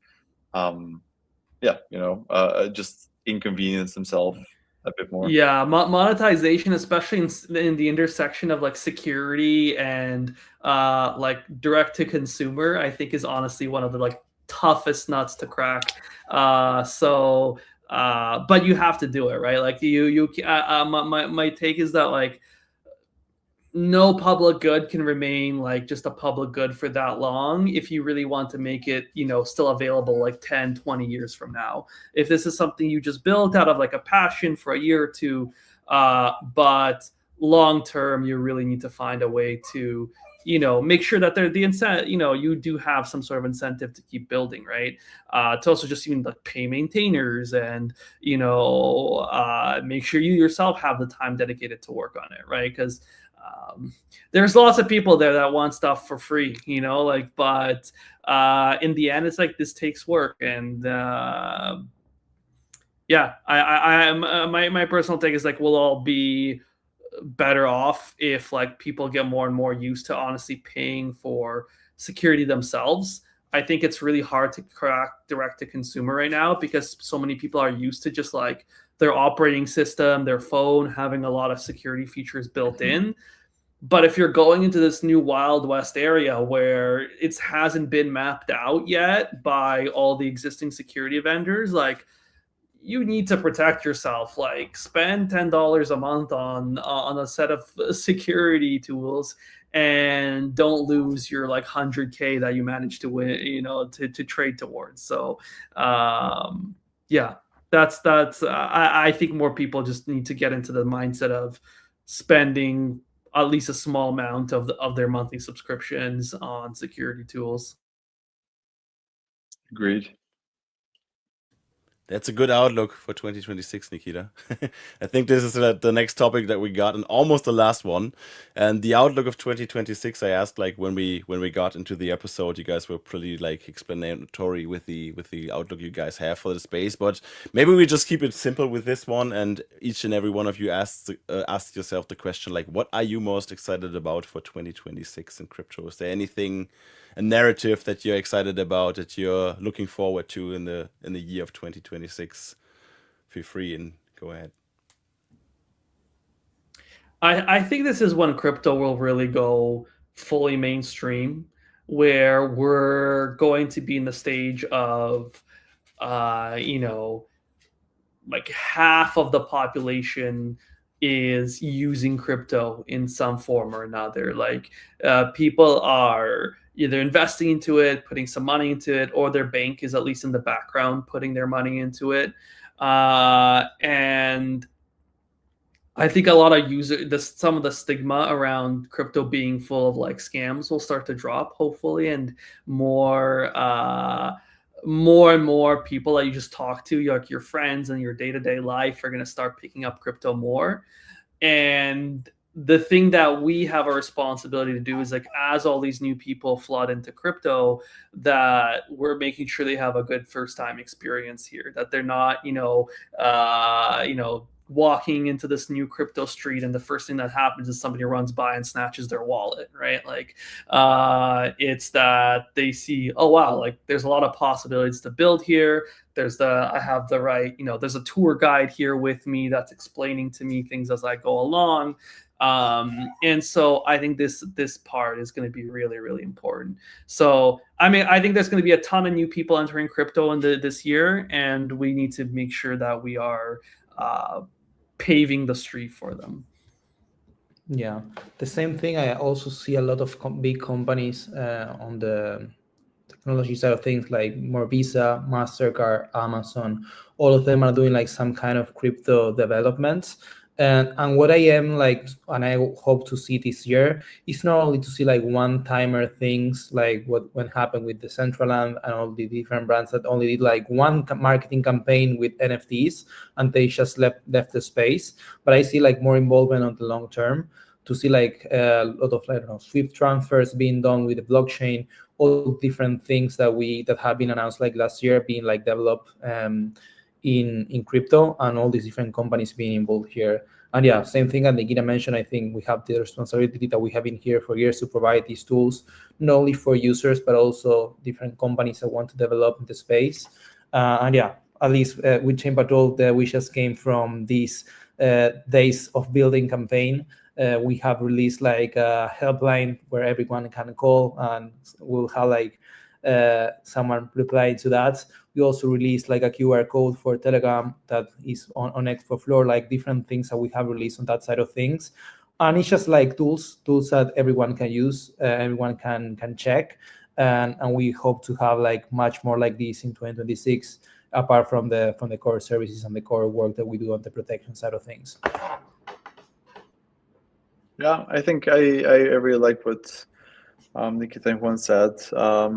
[SPEAKER 3] just inconvenience themselves a bit more.
[SPEAKER 1] Yeah, monetization, especially in the intersection of like security and like direct to consumer, I think is honestly one of the like toughest nuts to crack. But you have to do it, right? Like my take is that like no public good can remain like just a public good for that long if you really want to make it still available like 10 20 years from now. If this is something you just built out of like a passion for a year or two, but long term you really need to find a way to make sure that the incentive, you do have some sort of incentive to keep building, right? To also just even like pay maintainers and make sure you yourself have the time dedicated to work on it, right? Because there's lots of people there that want stuff for free, but in the end, it's like this takes work. And my personal take is like we'll all be better off if like people get more and more used to honestly paying for security themselves. I think it's really hard to crack direct to consumer right now because so many people are used to just like their operating system, their phone having a lot of security features built in. But if you're going into this new Wild West area where it hasn't been mapped out yet by all the existing security vendors, like you need to protect yourself. Like spend $10 a month on a set of security tools, and don't lose your like 100K that you managed to win, to trade towards. So that's I think more people just need to get into the mindset of spending at least a small amount of their monthly subscriptions on security tools.
[SPEAKER 3] Agreed.
[SPEAKER 2] That's a good outlook for 2026, Nikita. I think this is the next topic that we got, and almost the last one. And the outlook of 2026, I asked like when we got into the episode, you guys were pretty like explanatory with the outlook you guys have for the space. But maybe we just keep it simple with this one, and each and every one of you ask yourself the question like, what are you most excited about for 2026 in crypto? Is there anything a narrative that you're excited about, that you're looking forward to in the year of 2026, feel free and go ahead.
[SPEAKER 1] I think this is when crypto will really go fully mainstream, where we're going to be in the stage of, like half of the population is using crypto in some form or another. Like people are either investing into it, putting some money into it, or their bank is at least in the background putting their money into it. And I think a lot of some of the stigma around crypto being full of like scams will start to drop, hopefully, and more and more people that you just talk to, like your friends and your day-to-day life, are going to start picking up crypto more. And the thing that we have a responsibility to do is, like, as all these new people flood into crypto, that we're making sure they have a good first-time experience here, that they're not, walking into this new crypto street and the first thing that happens is somebody runs by and snatches their wallet, right? Like it's that they see, oh wow, like there's a lot of possibilities to build here. I have the right, there's a tour guide here with me that's explaining to me things as I go along. And so I think this part is going to be really, really important. So, I mean, I think there's going to be a ton of new people entering crypto in this year, and we need to make sure that we are paving the street for them.
[SPEAKER 4] Yeah, the same thing. I also see a lot of big companies on the technology side of things, like more Visa, MasterCard, Amazon. All of them are doing like some kind of crypto developments. And what I am like, and I hope to see this year, is not only to see like one-timer things like what happened with Decentraland and all the different brands that only did like one marketing campaign with NFTs and they just left the space. But I see like more involvement on the long term, to see like a lot of, I don't know, Swift transfers being done with the blockchain, all different things that have been announced like last year being like developed in crypto, and all these different companies being involved here. And yeah, same thing as Nikita mentioned, I think we have the responsibility that we have been here for years to provide these tools, not only for users, but also different companies that want to develop in the space. And yeah, at least with Chain Patrol, we just came from these days of building campaign. We have released like a helpline where everyone can call, and we'll have like someone reply to that. We also released like a QR code for Telegram that is on Expo Floor, like different things that we have released on that side of things. And it's just like tools that everyone can use, everyone can check. And we hope to have like much more like this in 2026, apart from the core services and the core work that we do on the protection side of things.
[SPEAKER 3] Yeah, I think I really like what Nikita and Juan said. I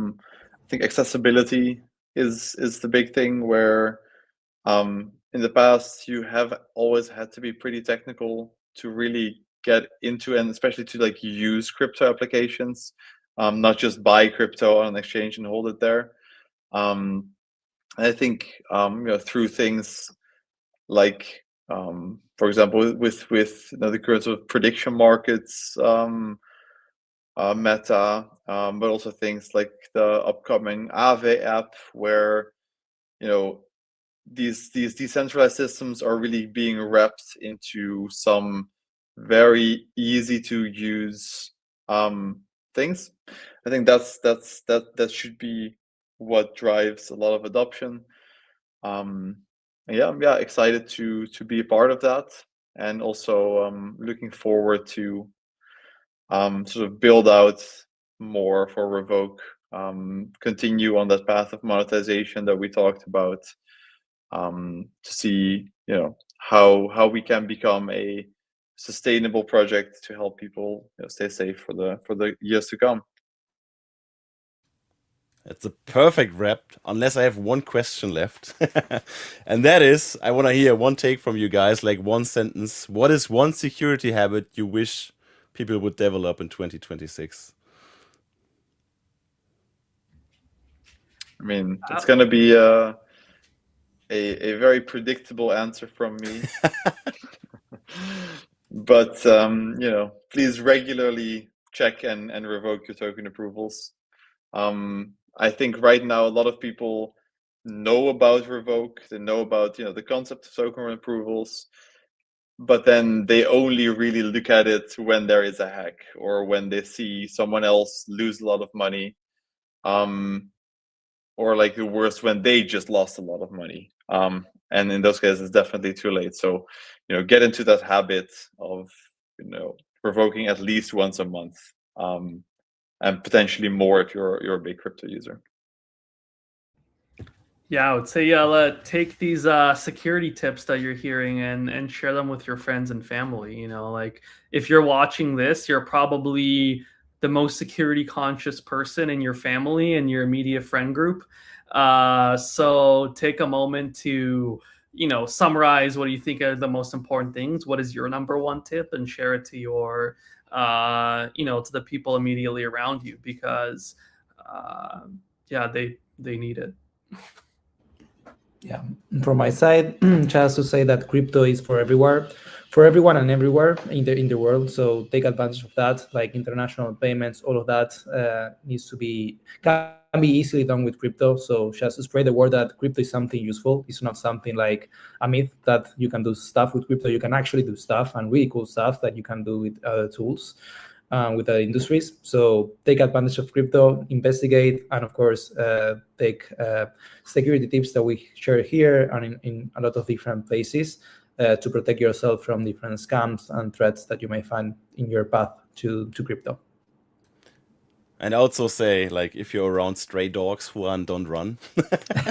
[SPEAKER 3] think accessibility is the big thing, where in the past you have always had to be pretty technical to really get into, and especially to like use crypto applications, not just buy crypto on an exchange and hold it there. I think through things like for example with the current sort of prediction markets, Meta, but also things like the upcoming Aave app, where these decentralized systems are really being wrapped into some very easy to use things. I think that should be what drives a lot of adoption. Yeah, excited to be a part of that, and also looking forward to sort of build out more for Revoke, continue on that path of monetization that we talked about, to see how we can become a sustainable project to help people stay safe for the years to come.
[SPEAKER 2] It's a perfect wrap, unless I have one question left. And that is, I want to hear one take from you guys, like one sentence. What is one security habit you wish people would develop in 2026?
[SPEAKER 3] I mean, it's going to be a very predictable answer from me. But, please regularly check and revoke your token approvals. I think right now a lot of people know about Revoke, they know about the concept of token approvals, but then they only really look at it when there is a hack or when they see someone else lose a lot of money, or like the worst, when they just lost a lot of money. And in those cases, it's definitely too late. So get into that habit of revoking at least once a month, and potentially more if you're a big crypto user.
[SPEAKER 1] Yeah, I would say take these security tips that you're hearing and share them with your friends and family. Like if you're watching this, you're probably the most security conscious person in your family and your immediate friend group. So take a moment to summarize what do you think are the most important things. What is your number one tip, and share it to your to the people immediately around you, because they need it.
[SPEAKER 4] Yeah, from my side, just to say that crypto is for everyone and everywhere in the world. So take advantage of that. Like international payments, all of that can be easily done with crypto. So just to spread the word that crypto is something useful. It's not something like a myth that you can do stuff with crypto. You can actually do stuff, and really cool stuff that you can do with other tools. With the industries. So take advantage of crypto, investigate, and of course, take security tips that we share here and in a lot of different places to protect yourself from different scams and threats that you may find in your path to crypto.
[SPEAKER 2] And also say, like, if you're around stray dogs, Juan, don't run.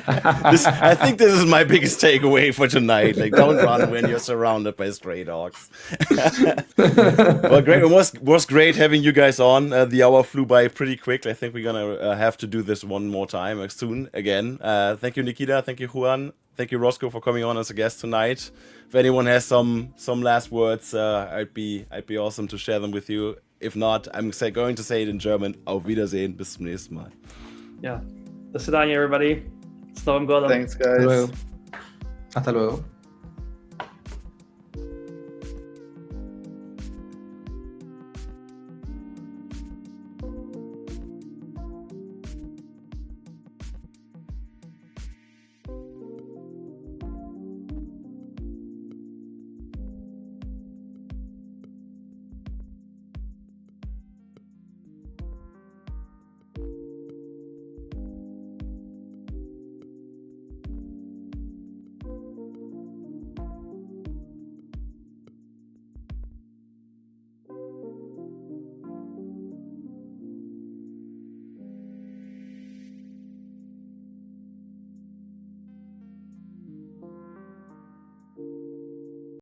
[SPEAKER 2] I think this is my biggest takeaway for tonight. Like, don't run when you're surrounded by stray dogs. Well, great. It was great having you guys on. The hour flew by pretty quick. I think we're gonna have to do this one more time soon again. Thank you, Nikita. Thank you, Juan. Thank you, Roscoe, for coming on as a guest tonight. If anyone has some last words, I'd be awesome to share them with you. If not, I'm going to say it in German. Auf Wiedersehen, bis zum nächsten Mal.
[SPEAKER 1] Yeah. До свидания, everybody. С Новым годом.
[SPEAKER 3] Thanks, guys.
[SPEAKER 4] Hasta luego.